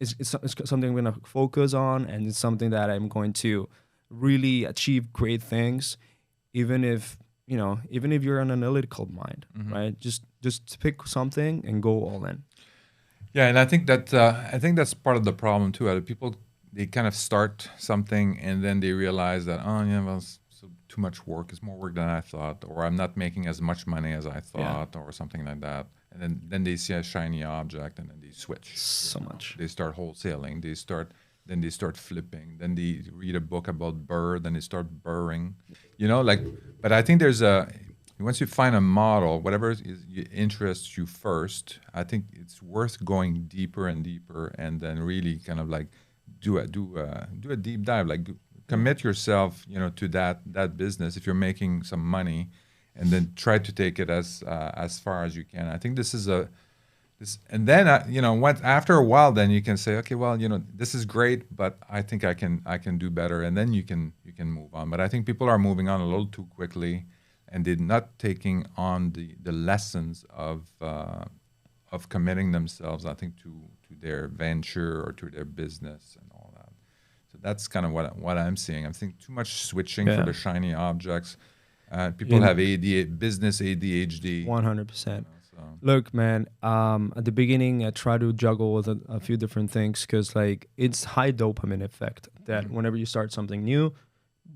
it's something I'm going to focus on, and it's something that I'm going to really achieve great things, even if you're an analytical mind, right? Just pick something and go all in. Yeah, and I think that's part of the problem too. People, they kind of start something and then they realize that, it's too much work. It's more work than I thought, or I'm not making as much money as I thought, or something like that. And then they see a shiny object and then they switch. So much. They start wholesaling. Then they start flipping. Then they read a book about burr. Then they start burring. But I think once you find a model, whatever interests you first, I think it's worth going deeper and deeper, and then really kind of like do a deep dive, like commit yourself, to that business if you're making some money, and then try to take it as far as you can. I think this is and then after a while, then you can say, okay, well, this is great, but I think I can do better, and then you can move on. But I think people are moving on a little too quickly, and they're not taking on the lessons of committing themselves, I think, to their venture or to their business and all that. So that's kind of what I'm seeing. I'm seeing too much switching for the shiny objects. People have business ADHD. 100%. Look, man, at the beginning, I try to juggle with a few different things because, like, it's high dopamine effect that whenever you start something new,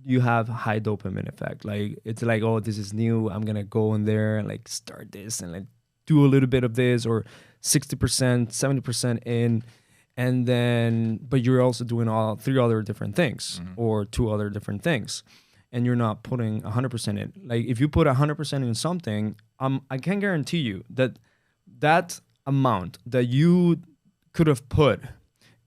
you have high dopamine effect. Like, it's like, oh, this is new. I'm going to go in there and, like, start this and, like, do a little bit of this, or 60%, 70% in. And then, but you're also doing all 3 other different things or 2 other different things. And you're not putting 100% in. Like, if you put 100% in something, I can guarantee you that amount that you could have put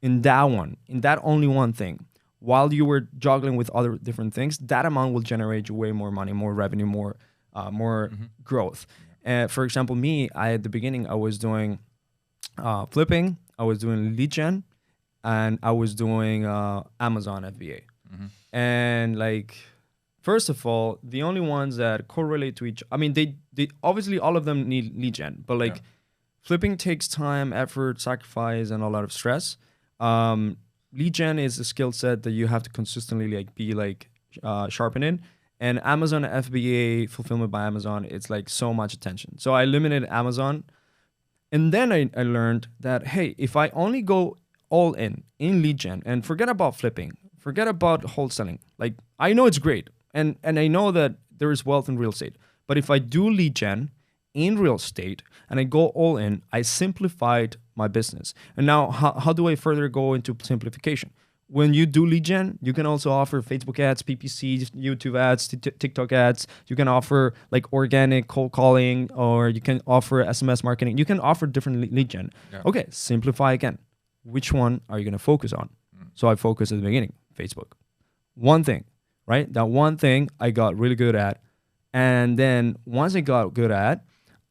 in that only one thing, while you were juggling with other different things, that amount will generate you way more money, more revenue, more growth. For example, me, at the beginning, I was doing flipping, I was doing lead gen, and I was doing Amazon FBA. And, like, first of all, the only ones that correlate to they obviously all of them need lead gen, but, like, flipping takes time, effort, sacrifice, and a lot of stress. Lead gen is a skill set that you have to consistently, like, be, like, sharpening. And Amazon FBA, fulfillment by Amazon, it's, like, so much attention. So I limited Amazon. And then I learned that, hey, if I only go all in lead gen and forget about flipping, forget about wholesaling, like, I know it's great. And I know that there is wealth in real estate. But if I do lead gen in real estate and I go all in, I simplified my business. And now how do I further go into simplification? When you do lead gen, you can also offer Facebook ads, PPC, YouTube ads, TikTok ads. You can offer, like, organic cold calling, or you can offer SMS marketing. You can offer different lead gen. Yeah. Okay, simplify again. Which one are you going to focus on? So I focused at the beginning, Facebook. One thing, right? That one thing I got really good at. And then once I got good at,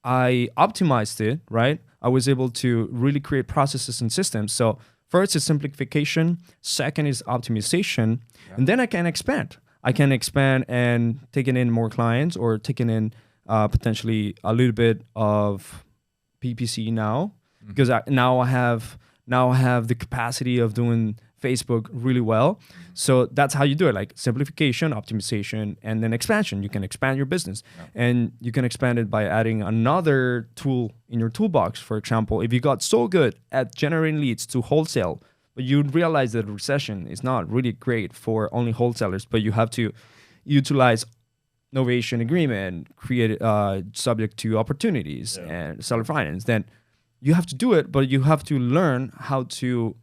I optimized it, right? I was able to really create processes and systems. So first is simplification. Second is optimization. And then I can expand. I can expand and taking in more clients, or taking in potentially a little bit of PPC now, because now I have the capacity of doing Facebook really well. So that's how you do it, like simplification, optimization, and then expansion. You can expand your business, and you can expand it by adding another tool in your toolbox. For example, if you got so good at generating leads to wholesale, but you realize that recession is not really great for only wholesalers, but you have to utilize novation agreement, create subject to opportunities and seller finance, then you have to do it, but you have to learn how to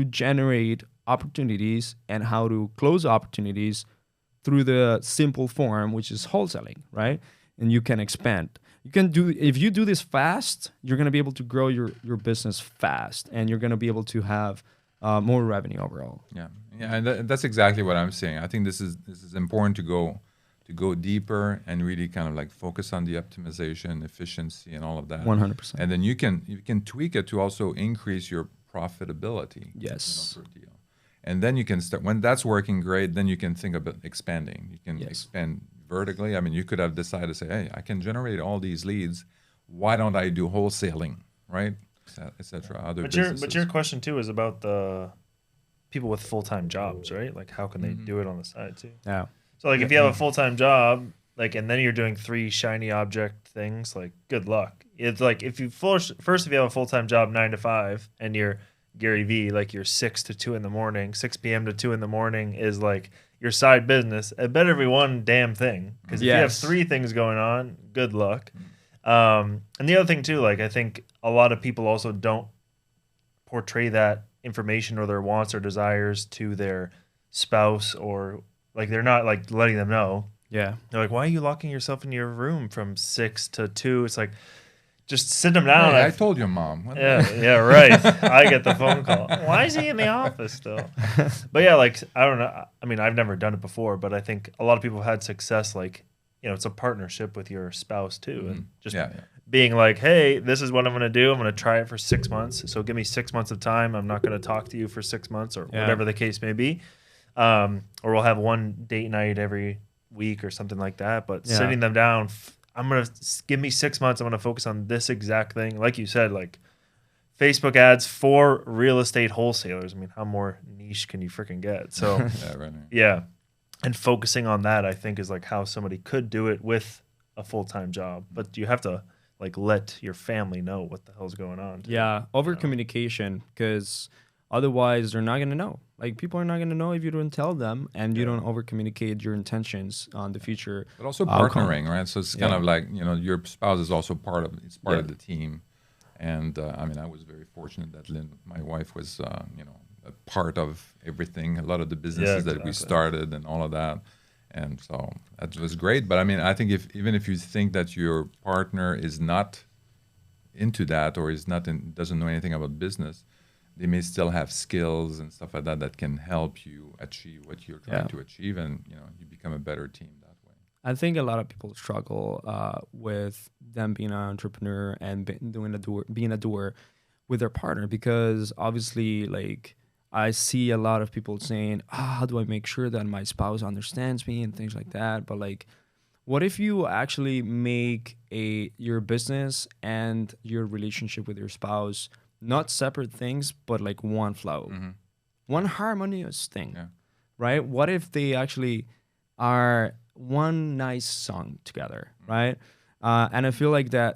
generate opportunities and how to close opportunities through the simple form, which is wholesaling, right? And you can expand. If you do this fast, you're going to be able to grow your business fast, and you're going to be able to have more revenue overall. Yeah, and that's exactly what I'm saying. I think this is important to go deeper and really kind of, like, focus on the optimization, efficiency, and all of that. 100%. And then you can tweak it to also increase your profitability. Yes. Per deal. And then you can start, when that's working great, then you can think about expanding. You can expand vertically. I mean, you could have decided to say, hey, I can generate all these leads. Why don't I do wholesaling, right? Et cetera. But your question too is about the people with full-time jobs, right? Like, how can they do it on the side too? Yeah. So, like, if you have a full-time job, like, and then you're doing 3 shiny object things, like, good luck. It's like, if you first if you have a full-time job 9 to 5, and you're Gary V, like, you're 6 to 2 in the morning, 6 p.m. to 2 in the morning is, like, your side business. It better be one damn thing, because if you have 3 things going on, good luck. And the other thing too, like, I think a lot of people also don't portray that information or their wants or desires to their spouse, or, like, they're not, like, letting them know. Yeah. They're like, why are you locking yourself in your room from 6 to 2? It's like, just sit them down. Hey, I told your mom. What the- Yeah, right. I get the phone call. Why is he in the office still? But yeah, like I don't know. I mean, I've never done it before, but I think a lot of people have had success. Like, it's a partnership with your spouse too, and just Yeah. being like, hey, this is what I'm going to do. I'm going to try it for 6 months. So give me 6 months of time. I'm not going to talk to you for 6 months or whatever the case may be. Or we'll have one date night every week or something like that. But sitting them down, I'm going to give me 6 months. I'm going to focus on this exact thing. Like you said, like Facebook ads for real estate wholesalers. I mean, how more niche can you freaking get? So Yeah, right. yeah. And focusing on that, I think, is like how somebody could do it with a full-time job. But you have to like let your family know what the hell's going on. Too. Yeah, over communication, because otherwise they're not gonna know. Like people are not gonna know if you don't tell them and you don't over communicate your intentions on the future. But also outcome. partnering, right? So it's kind of like, your spouse is also part of of the team. And I mean, I was very fortunate that Lynn, my wife, was a part of everything. A lot of the businesses that we started and all of that. And so that was great. But I mean, I think even if you think that your partner is not into that or doesn't know anything about business, they may still have skills and stuff like that can help you achieve what you're trying to achieve, and you become a better team that way. I think a lot of people struggle with them being an entrepreneur and being a doer with their partner, because obviously, like, I see a lot of people saying, how do I make sure that my spouse understands me and things like that? But like, what if you actually make your business and your relationship with your spouse not separate things, but like one flow, one harmonious thing, right? What if they actually are one nice song together, right? And I feel like that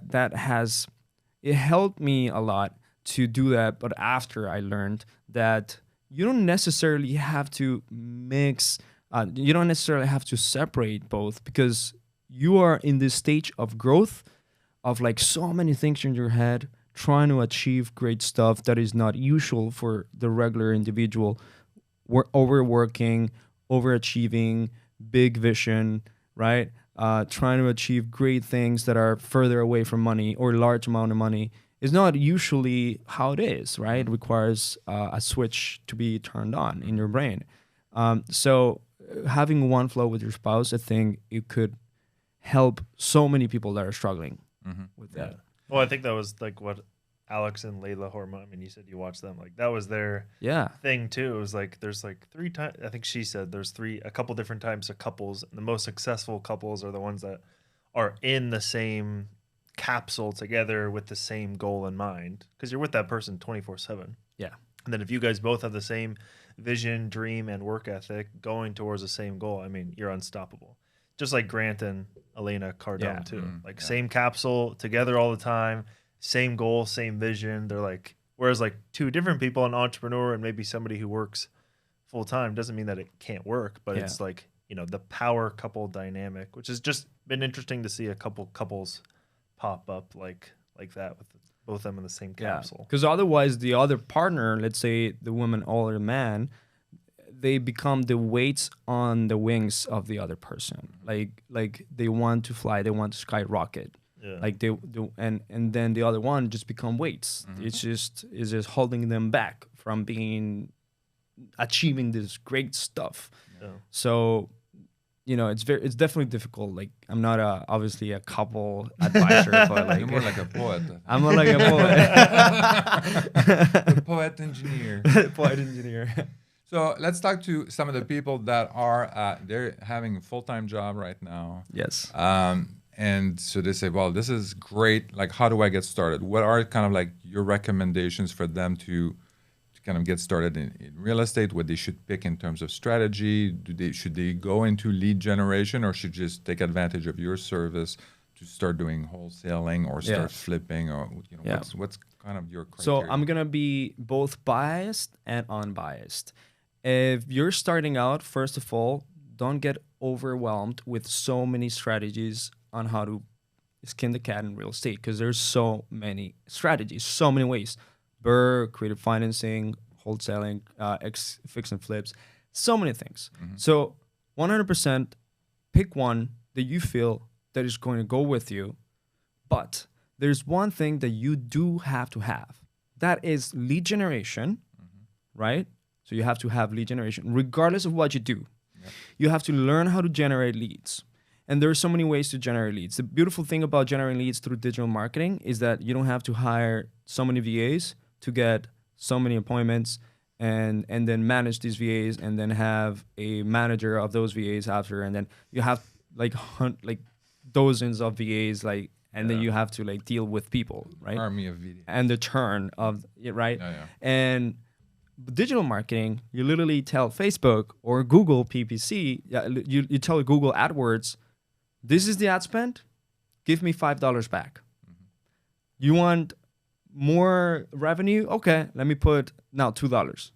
it helped me a lot to do that. But after I learned that you don't necessarily have to mix, you don't necessarily have to separate both, because you are in this stage of growth of like so many things in your head, trying to achieve great stuff that is not usual for the regular individual. We're overworking, overachieving, big vision, right? Trying to achieve great things that are further away from money or large amount of money is not usually how it is, right? It requires a switch to be turned on in your brain. So having one flow with your spouse, I think it could help so many people that are struggling with that. Well, I think that was like what Alex and Layla Horma, I mean, you said you watched them. Like that was their thing too. It was like there's like 3 times. I think she said there's a couple different types of couples. And the most successful couples are the ones that are in the same capsule together with the same goal in mind, because you're with that person 24/7. Yeah. And then if you guys both have the same vision, dream, and work ethic going towards the same goal, I mean, you're unstoppable. Just like Grant and Elena Cardone too. Same capsule together all the time, same goal, same vision. They're like, whereas like 2 different people, an entrepreneur and maybe somebody who works full time, doesn't mean that it can't work, but it's like, the power couple dynamic, which has just been interesting to see a couple couples pop up like that with both of them in the same capsule. Because otherwise the other partner, let's say the woman or the man, they become the weights on the wings of the other person. Like they want to fly, they want to skyrocket. Yeah. Like they do, and then the other one just become weights. It's just holding them back from achieving this great stuff. Yeah. So it's definitely difficult. Like I'm not obviously a couple advisor, but like you're more like a poet. I'm more like a poet. A poet engineer. Poet engineer. So let's talk to some of the people that are they're having a full-time job right now. Yes. And so they say, well, this is great. Like, how do I get started? What are kind of like your recommendations for them to kind of get started in real estate? What they should pick in terms of strategy? Should they go into lead generation, or should just take advantage of your service to start doing wholesaling or start flipping, or what's kind of your criteria? So I'm gonna be both biased and unbiased. If you're starting out, first of all, don't get overwhelmed with so many strategies on how to skin the cat in real estate, because there's so many strategies, so many ways. BRRRR, creative financing, wholesaling, fix and flips, so many things. So 100% pick one that you feel that is going to go with you, but there's one thing that you do have to have. That is lead generation, right? So you have to have lead generation, regardless of what you do. Yeah. You have to learn how to generate leads. And there are so many ways to generate leads. The beautiful thing about generating leads through digital marketing is that you don't have to hire so many VAs to get so many appointments and then manage these VAs and then have a manager of those VAs after. And then you have like dozens of VAs, like, and then you have to like deal with people, right? Army of video. And the churn of it, right? Yeah. And digital marketing, you literally tell Facebook or Google PPC, you tell Google AdWords, this is the ad spend, give me $5 back. You want more revenue? Okay, let me put now $2,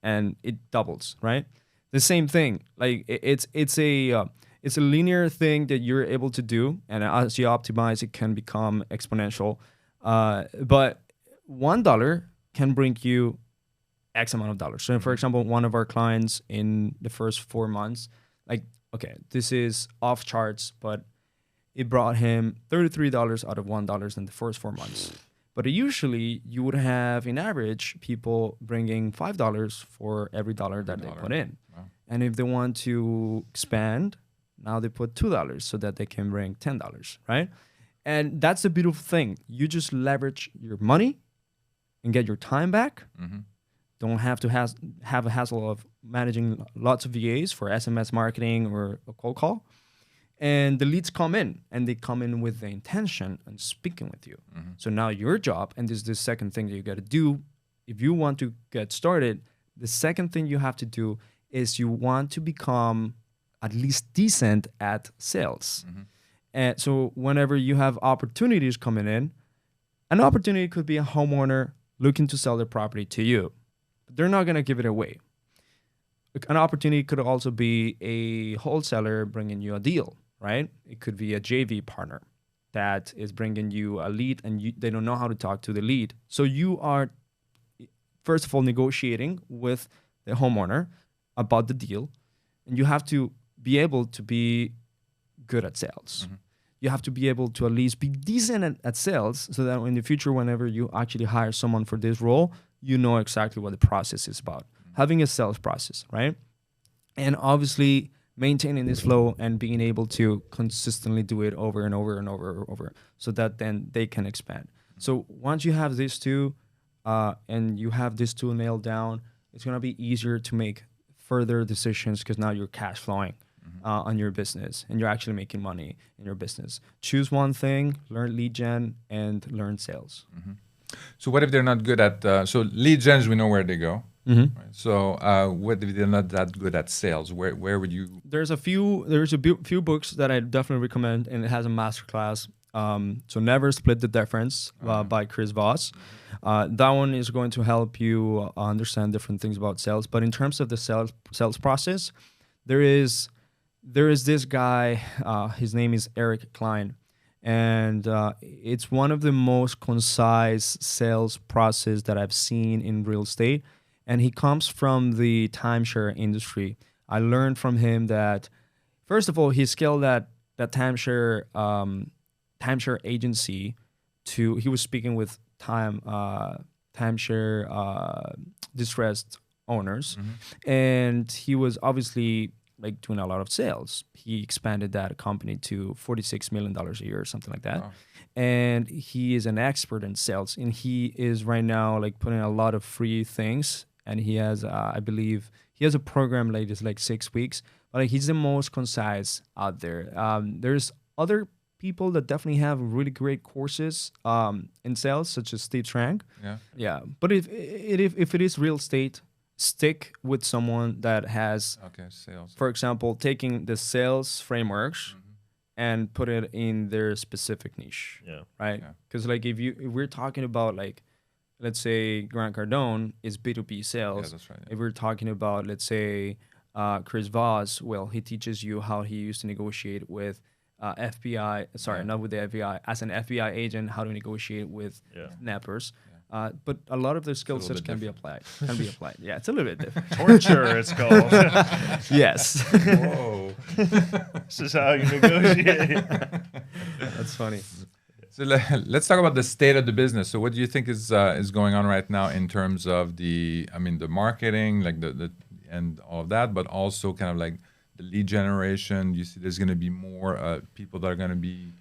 and it doubles, right? The same thing, like it's a linear thing that you're able to do, and as you optimize, it can become exponential. But $1 can bring you X amount of dollars. So, for example, one of our clients in the first 4 months, like, okay, this is off charts, but it brought him $33 out of $1 in the first 4 months. But usually, you would have, in average, people bringing $5 for every dollar that they put in. Wow. And if they want to expand, now they put $2 so that they can bring $10, right? And that's the beautiful thing. You just leverage your money and get your time back. Don't have to have a hassle of managing lots of VAs for SMS marketing or a cold call. And the leads come in, and they come in with the intention and speaking with you. So now your job, and this is the second thing that you got to do, if you want to get started, the second thing you have to do is you want to become at least decent at sales. And so whenever you have opportunities coming in, an opportunity could be a homeowner looking to sell their property to you. But they're not going to give it away. An opportunity could also be a wholesaler bringing you a deal, right? It could be a JV partner that is bringing you a lead, and they don't know how to talk to the lead. So you are, first of all, negotiating with the homeowner about the deal, and you have to be able to be good at sales. You have to be able to at least be decent at sales, so that in the future, whenever you actually hire someone for this role, you know exactly what the process is about. Having a sales process, right? And obviously maintaining this flow and being able to consistently do it over and over and over, so that then they can expand. So once you have these two, and you have these two nailed down, it's gonna be easier to make further decisions, because now you're cash flowing on your business, and you're actually making money in your business. Choose one thing, learn lead gen, and learn sales. So what if they're not good at, so lead gens, we know where they go. Right? So what if they're not that good at sales? Where would you? There's a few books that I definitely recommend, and it has a masterclass. So Never Split the Difference by Chris Voss. That one is going to help you understand different things about sales. But in terms of the sales process, there is this guy, his name is Eric Klein, and it's one of the most concise sales process that I've seen in real estate. And he comes from the timeshare industry. I learned from him that, first of all, he scaled that timeshare agency to, he was speaking with timeshare distressed owners, and he was obviously like doing a lot of sales. He expanded that company to $46 million a year or something like that. Wow. And he is an expert in sales, and he is right now like putting a lot of free things. And he has, I believe, he has a program like this, like 6 weeks, but like, he's the most concise out there. There's other people that definitely have really great courses in sales, such as Steve Trank. Yeah. But if it is real estate, stick with someone that has, sales. For example, taking the sales frameworks and put it in their specific niche. Right? Because like if we're talking about like, let's say Grant Cardone is B2B sales. That's right. If we're talking about, let's say, Chris Voss, well, he teaches you how he used to negotiate with FBI, not with the FBI, as an FBI agent, how to negotiate with kidnappers. But a lot of the skill sets can be applied. Yeah, it's a little bit different. Torture, it's called. Yes. Whoa. This is how you negotiate. That's funny. So let's talk about the state of the business. So what do you think is going on right now in terms of the marketing, like the and all of that, but also kind of like the lead generation? You see there's going to be more people that are going to be,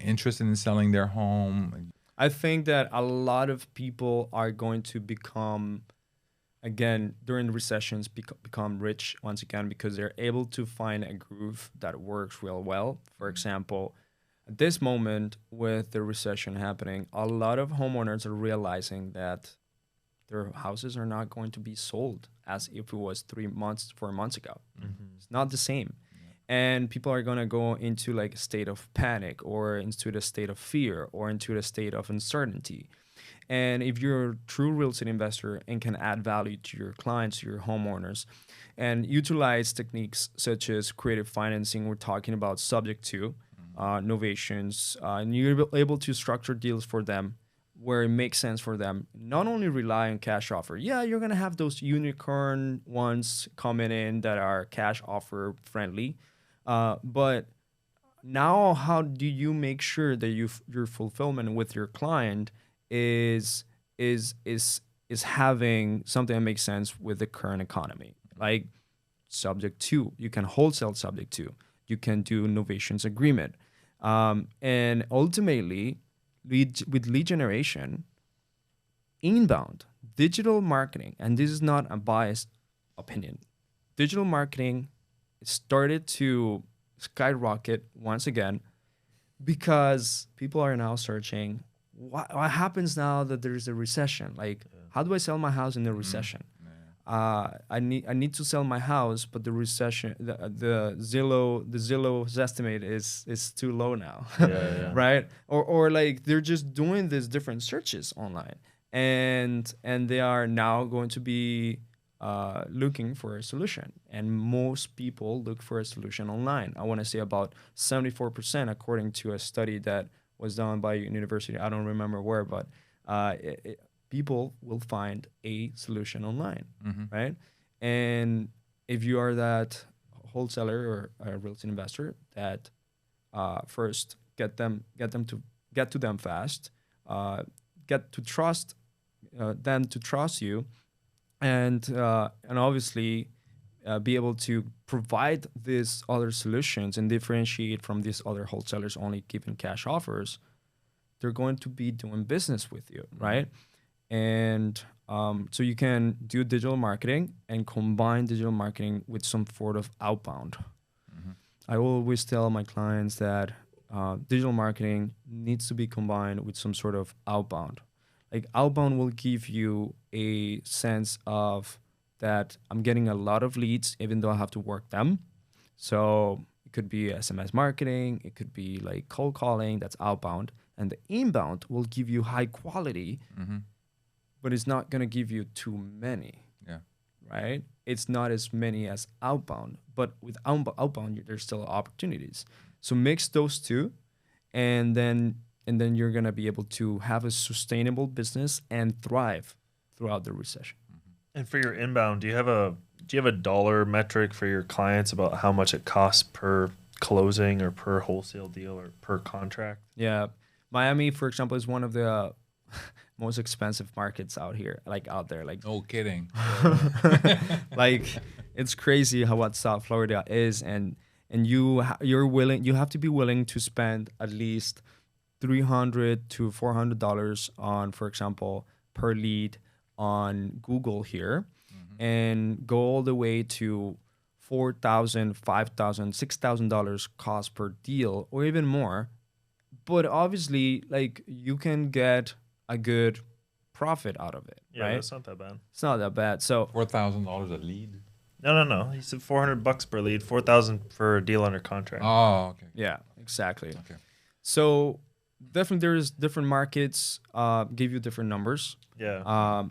interested in selling their home. I think that a lot of people are going to become, again, during the recessions, become rich once again because they're able to find a groove that works real well. For example, at this moment with the recession happening, a lot of homeowners are realizing that their houses are not going to be sold as if it was 4 months ago. It's not the same. And people are going to go into like a state of panic or into the state of fear or into the state of uncertainty. And if you're a true real estate investor and can add value to your clients, to your homeowners, and utilize techniques such as creative financing, we're talking about subject to novations, and you're able to structure deals for them where it makes sense for them, not only rely on cash offer. Yeah, you're going to have those unicorn ones coming in that are cash offer friendly. But now how do you make sure that your fulfillment with your client is having something that makes sense with the current economy? Like subject to, you can wholesale subject to, you can do novations agreement. And ultimately, with lead generation, inbound, digital marketing, and this is not a biased opinion, digital marketing started to skyrocket once again because people are now searching what happens now that there's a recession. Like, how do I sell my house in the recession? I need to sell my house, but the recession, the Zillow's estimate is too low now, right? Or like they're just doing these different searches online, and they are now going to be looking for a solution. And most people look for a solution online. I want to say about 74%, according to a study that was done by a university. I don't remember where, but people will find a solution online, right? And if you are that wholesaler or a real estate investor, that first get to them fast, get to trust them to trust you, and obviously be able to provide these other solutions and differentiate from these other wholesalers only giving cash offers, they're going to be doing business with you, right? And so you can do digital marketing and combine digital marketing with some sort of outbound. I always tell my clients that digital marketing needs to be combined with some sort of outbound. Like outbound will give you a sense of that I'm getting a lot of leads, even though I have to work them. So it could be SMS marketing, it could be like cold calling, that's outbound. And the inbound will give you high quality, but it's not going to give you too many, right? It's not as many as outbound, but with outbound, there's still opportunities. So mix those two, and then you're going to be able to have a sustainable business and thrive throughout the recession. And for your inbound, do you have a dollar metric for your clients about how much it costs per closing or per wholesale deal or per contract? Yeah. Miami, for example, is one of the most expensive markets out there. Like, no kidding. Like, it's crazy what South Florida is, and you have to be willing to spend at least $300 to $400 on, for example, per lead on Google here, and go all the way to $4,000, $5,000, $6,000 cost per deal, or even more. But obviously, like, you can get a good profit out of it. Yeah, right? That's not that bad. It's not that bad. So $4,000 a lead. No. He said $400 per lead, $4,000 for a deal under contract. Oh, okay. yeah, exactly. Okay. So definitely there's different markets give you different numbers. Yeah.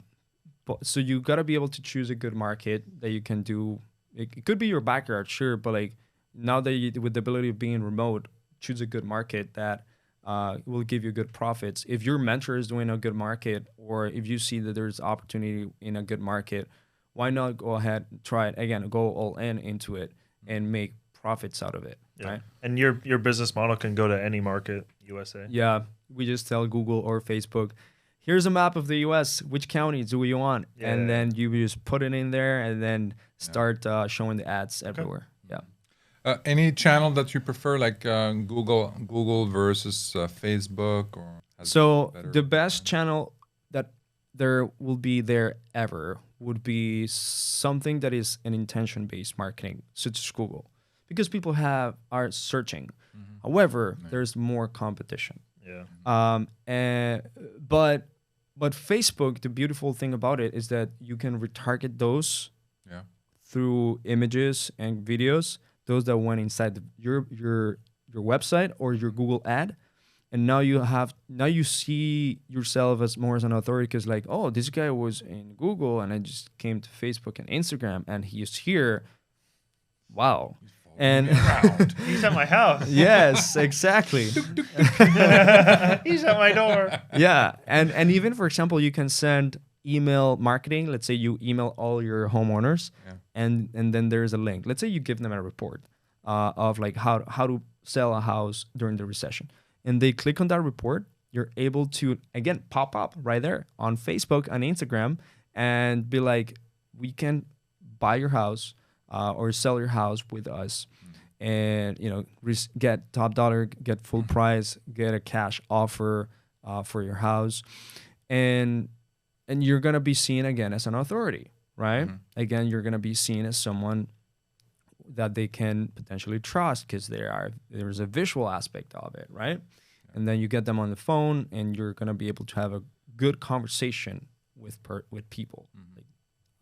But so you got to be able to choose a good market that you can do. It could be your backyard, sure, but like now that with the ability of being remote, choose a good market that will give you good profits. If your mentor is doing a good market, or if you see that there's opportunity in a good market, why not go ahead and try it again, go all in into it and make profits out of it, Yeah. right? And your business model can go to any market. USA. Yeah, we just tell Google or Facebook, here's a map of the US. Which county do you want? Yeah. And then you just put it in there and then start showing the ads everywhere. Yeah. Any channel that you prefer, like Google versus Facebook, or has So better the best return? channel that there will be there ever would be something that is an intention-based marketing, such as Google, because people are searching. However, there's more competition. Yeah. And but Facebook, the beautiful thing about it is that you can retarget those Yeah. through images and videos, those that went inside your website or your Google ad, and now you see yourself as more as an authority because like, oh, this guy was in Google and I just came to Facebook and Instagram and he's here. Wow. And He's at my house. yes, exactly. He's at my door. Yeah, and even for example, you can send email marketing. Let's say you email all your homeowners, and then there's a link. Let's say you give them a report of like how to sell a house during the recession, and they click on that report. You're able to again pop up right there on Facebook and Instagram, and be like, we can buy your house or sell your house with us. And get top dollar, get full price, get a cash offer for your house, and you're gonna be seen again as an authority, right? Again, you're gonna be seen as someone that they can potentially trust because there's a visual aspect of it, right? And then you get them on the phone, and you're gonna be able to have a good conversation with people.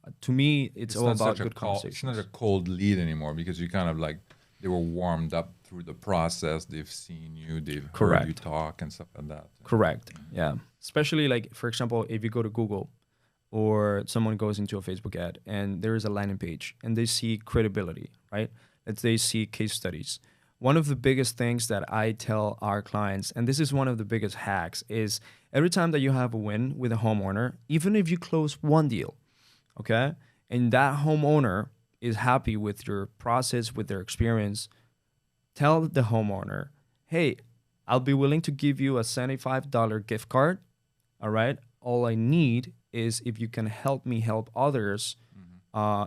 Like, to me, it's all not about such a good It's not conversations. a cold lead anymore because you kind of like they were warmed up through the process. They've seen you, they've heard you Correct. talk and stuff like that. Correct. Yeah. Especially like, for example, if you go to Google or someone goes into a Facebook ad and there is a landing page and they see credibility, right? That they see case studies. One of the biggest things that I tell our clients, and this is one of the biggest hacks, is every time that you have a win with a homeowner, even if you close one deal, okay, and that homeowner is happy with your process, with their experience, tell the homeowner, hey, I'll be willing to give you a $75 gift card. All right. All I need is if you can help me help others,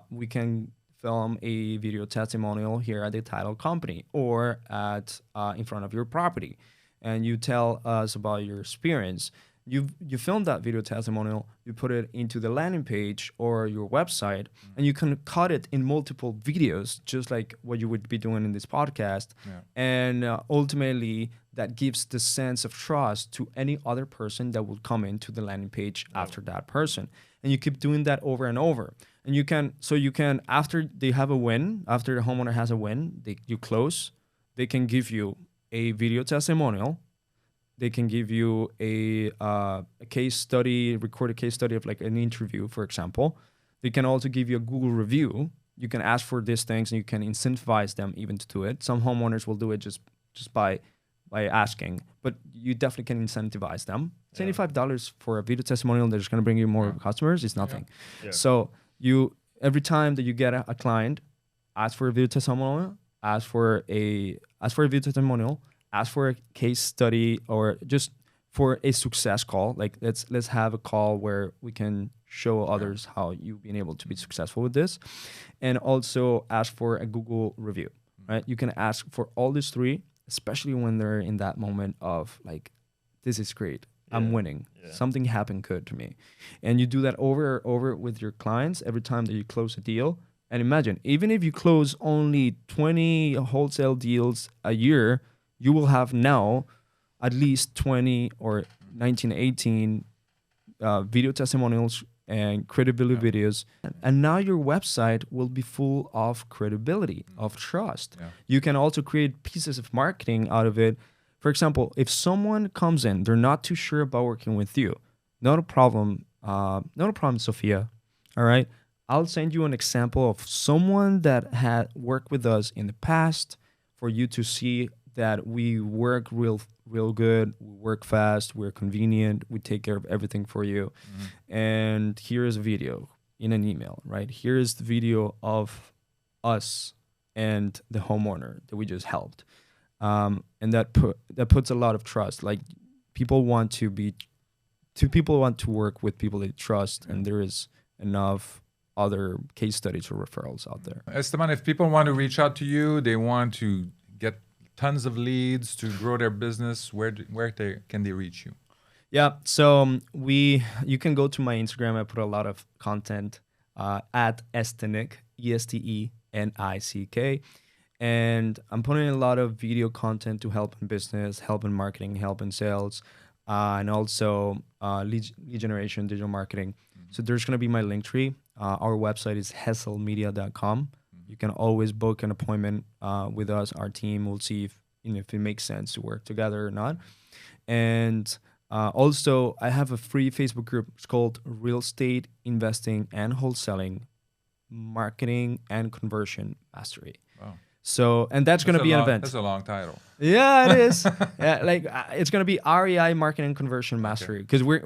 we can film a video testimonial here at the title company or at in front of your property. And you tell us about your experience. You film that video testimonial, you put it into the landing page or your website, and you can cut it in multiple videos, just like what you would be doing in this podcast. And ultimately, that gives the sense of trust to any other person that will come into the landing page after that person. And you keep doing that over and over. And you can after they have a win, after the homeowner has a win, you close, they can give you a video testimonial. They can give you a case study, recorded case study of like an interview, for example. They can also give you a Google review. You can ask for these things and you can incentivize them even to do it. Some homeowners will do it just by asking, but you definitely can incentivize them. $75 for a video testimonial that's going to bring you more customers is nothing. So every time that you get a client, ask for a video testimonial, ask for a video testimonial, ask for a case study, or just for a success call. Like let's have a call where we can show others how you've been able to be successful with this, and also ask for a Google review. Right? You can ask for all these three, especially when they're in that moment of like, this is great. I'm winning. Something happened good to me. And you do that over and over with your clients every time that you close a deal. And imagine, even if you close only 20 wholesale deals a year, you will have now at least 20 or 19, 18 video testimonials and credibility videos. And now your website will be full of credibility, of trust. You can also create pieces of marketing out of it. For example, if someone comes in, they're not too sure about working with you. Not a problem. Not a problem, Sophia. All right. I'll send you an example of someone that had worked with us in the past for you to see that we work real good, we work fast, we're convenient, we take care of everything for you. And here is a video in an email, right? Here is the video of us and the homeowner that we just helped. and that puts a lot of trust. Like people want to work with people they trust, and there is enough other case studies or referrals out there. Esteban, if people want to reach out to you, they want to get tons of leads to grow their business, can they reach you? Yeah, so you can go to my Instagram. I put a lot of content at Estenick, ESTENICK, and I'm putting a lot of video content to help in business, help in marketing, help in sales, and also lead generation, digital marketing. So there's going to be my link tree. Our website is wholesaling.com. You can always book an appointment with us. Our team will see if it makes sense to work together or not. And also, I have a free Facebook group. It's called Real Estate Investing and Wholesaling Marketing and Conversion Mastery. Wow. So, and that's going to be an event. That's a long title. Yeah, it is. Yeah, it's going to be REI Marketing and Conversion Mastery, because we're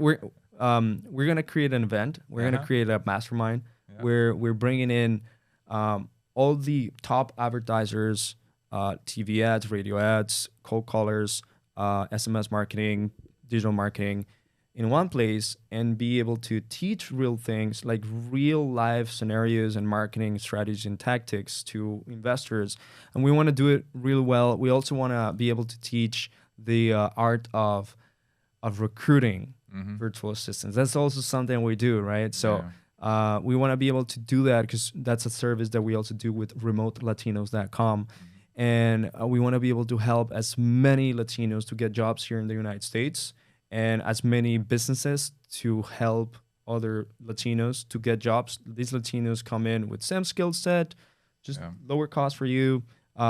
going to create an event. We're going to create a mastermind where we're bringing in all the top advertisers, TV ads, radio ads, cold callers, SMS marketing, digital marketing in one place, and be able to teach real things like real life scenarios and marketing strategies and tactics to investors. And we want to do it real well. We also want to be able to teach the art of recruiting virtual assistants. That's also something we do, right? So we want to be able to do that, because that's a service that we also do with remotelatinos.com. And we want to be able to help as many Latinos to get jobs here in the United States, and as many businesses to help other Latinos to get jobs. These Latinos come in with same skill set, just lower cost for you,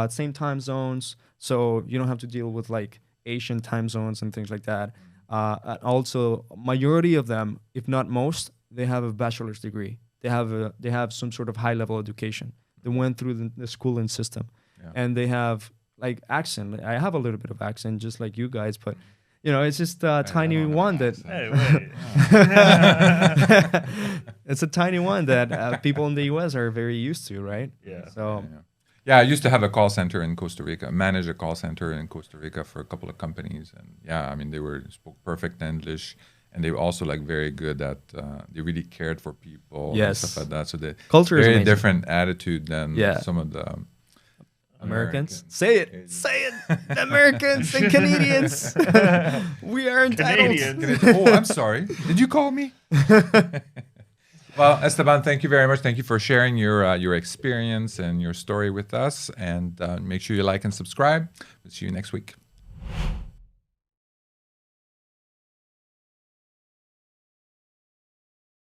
same time zones, so you don't have to deal with like Asian time zones and things like that. And also, majority of them, if not most, they have a bachelor's degree. They have some sort of high level education. They went through the schooling system, and they have like accent. I have a little bit of accent, just like you guys, but it's just a tiny one that. Hey, wait. It's a tiny one that people in the U.S. are very used to, right? Yeah. So. Yeah, I used to have a call center in Costa Rica, manage a call center in Costa Rica for a couple of companies. And they spoke perfect English, and they were also like very good at, they really cared for people and stuff like that. So the culture is very amazing. different attitude than some of the Americans. Say it. The Americans and Canadians. We are entitled. Canadians. Oh, I'm sorry. Did you call me? Well, Esteban, thank you very much. Thank you for sharing your experience and your story with us. And make sure you like and subscribe. We'll see you next week.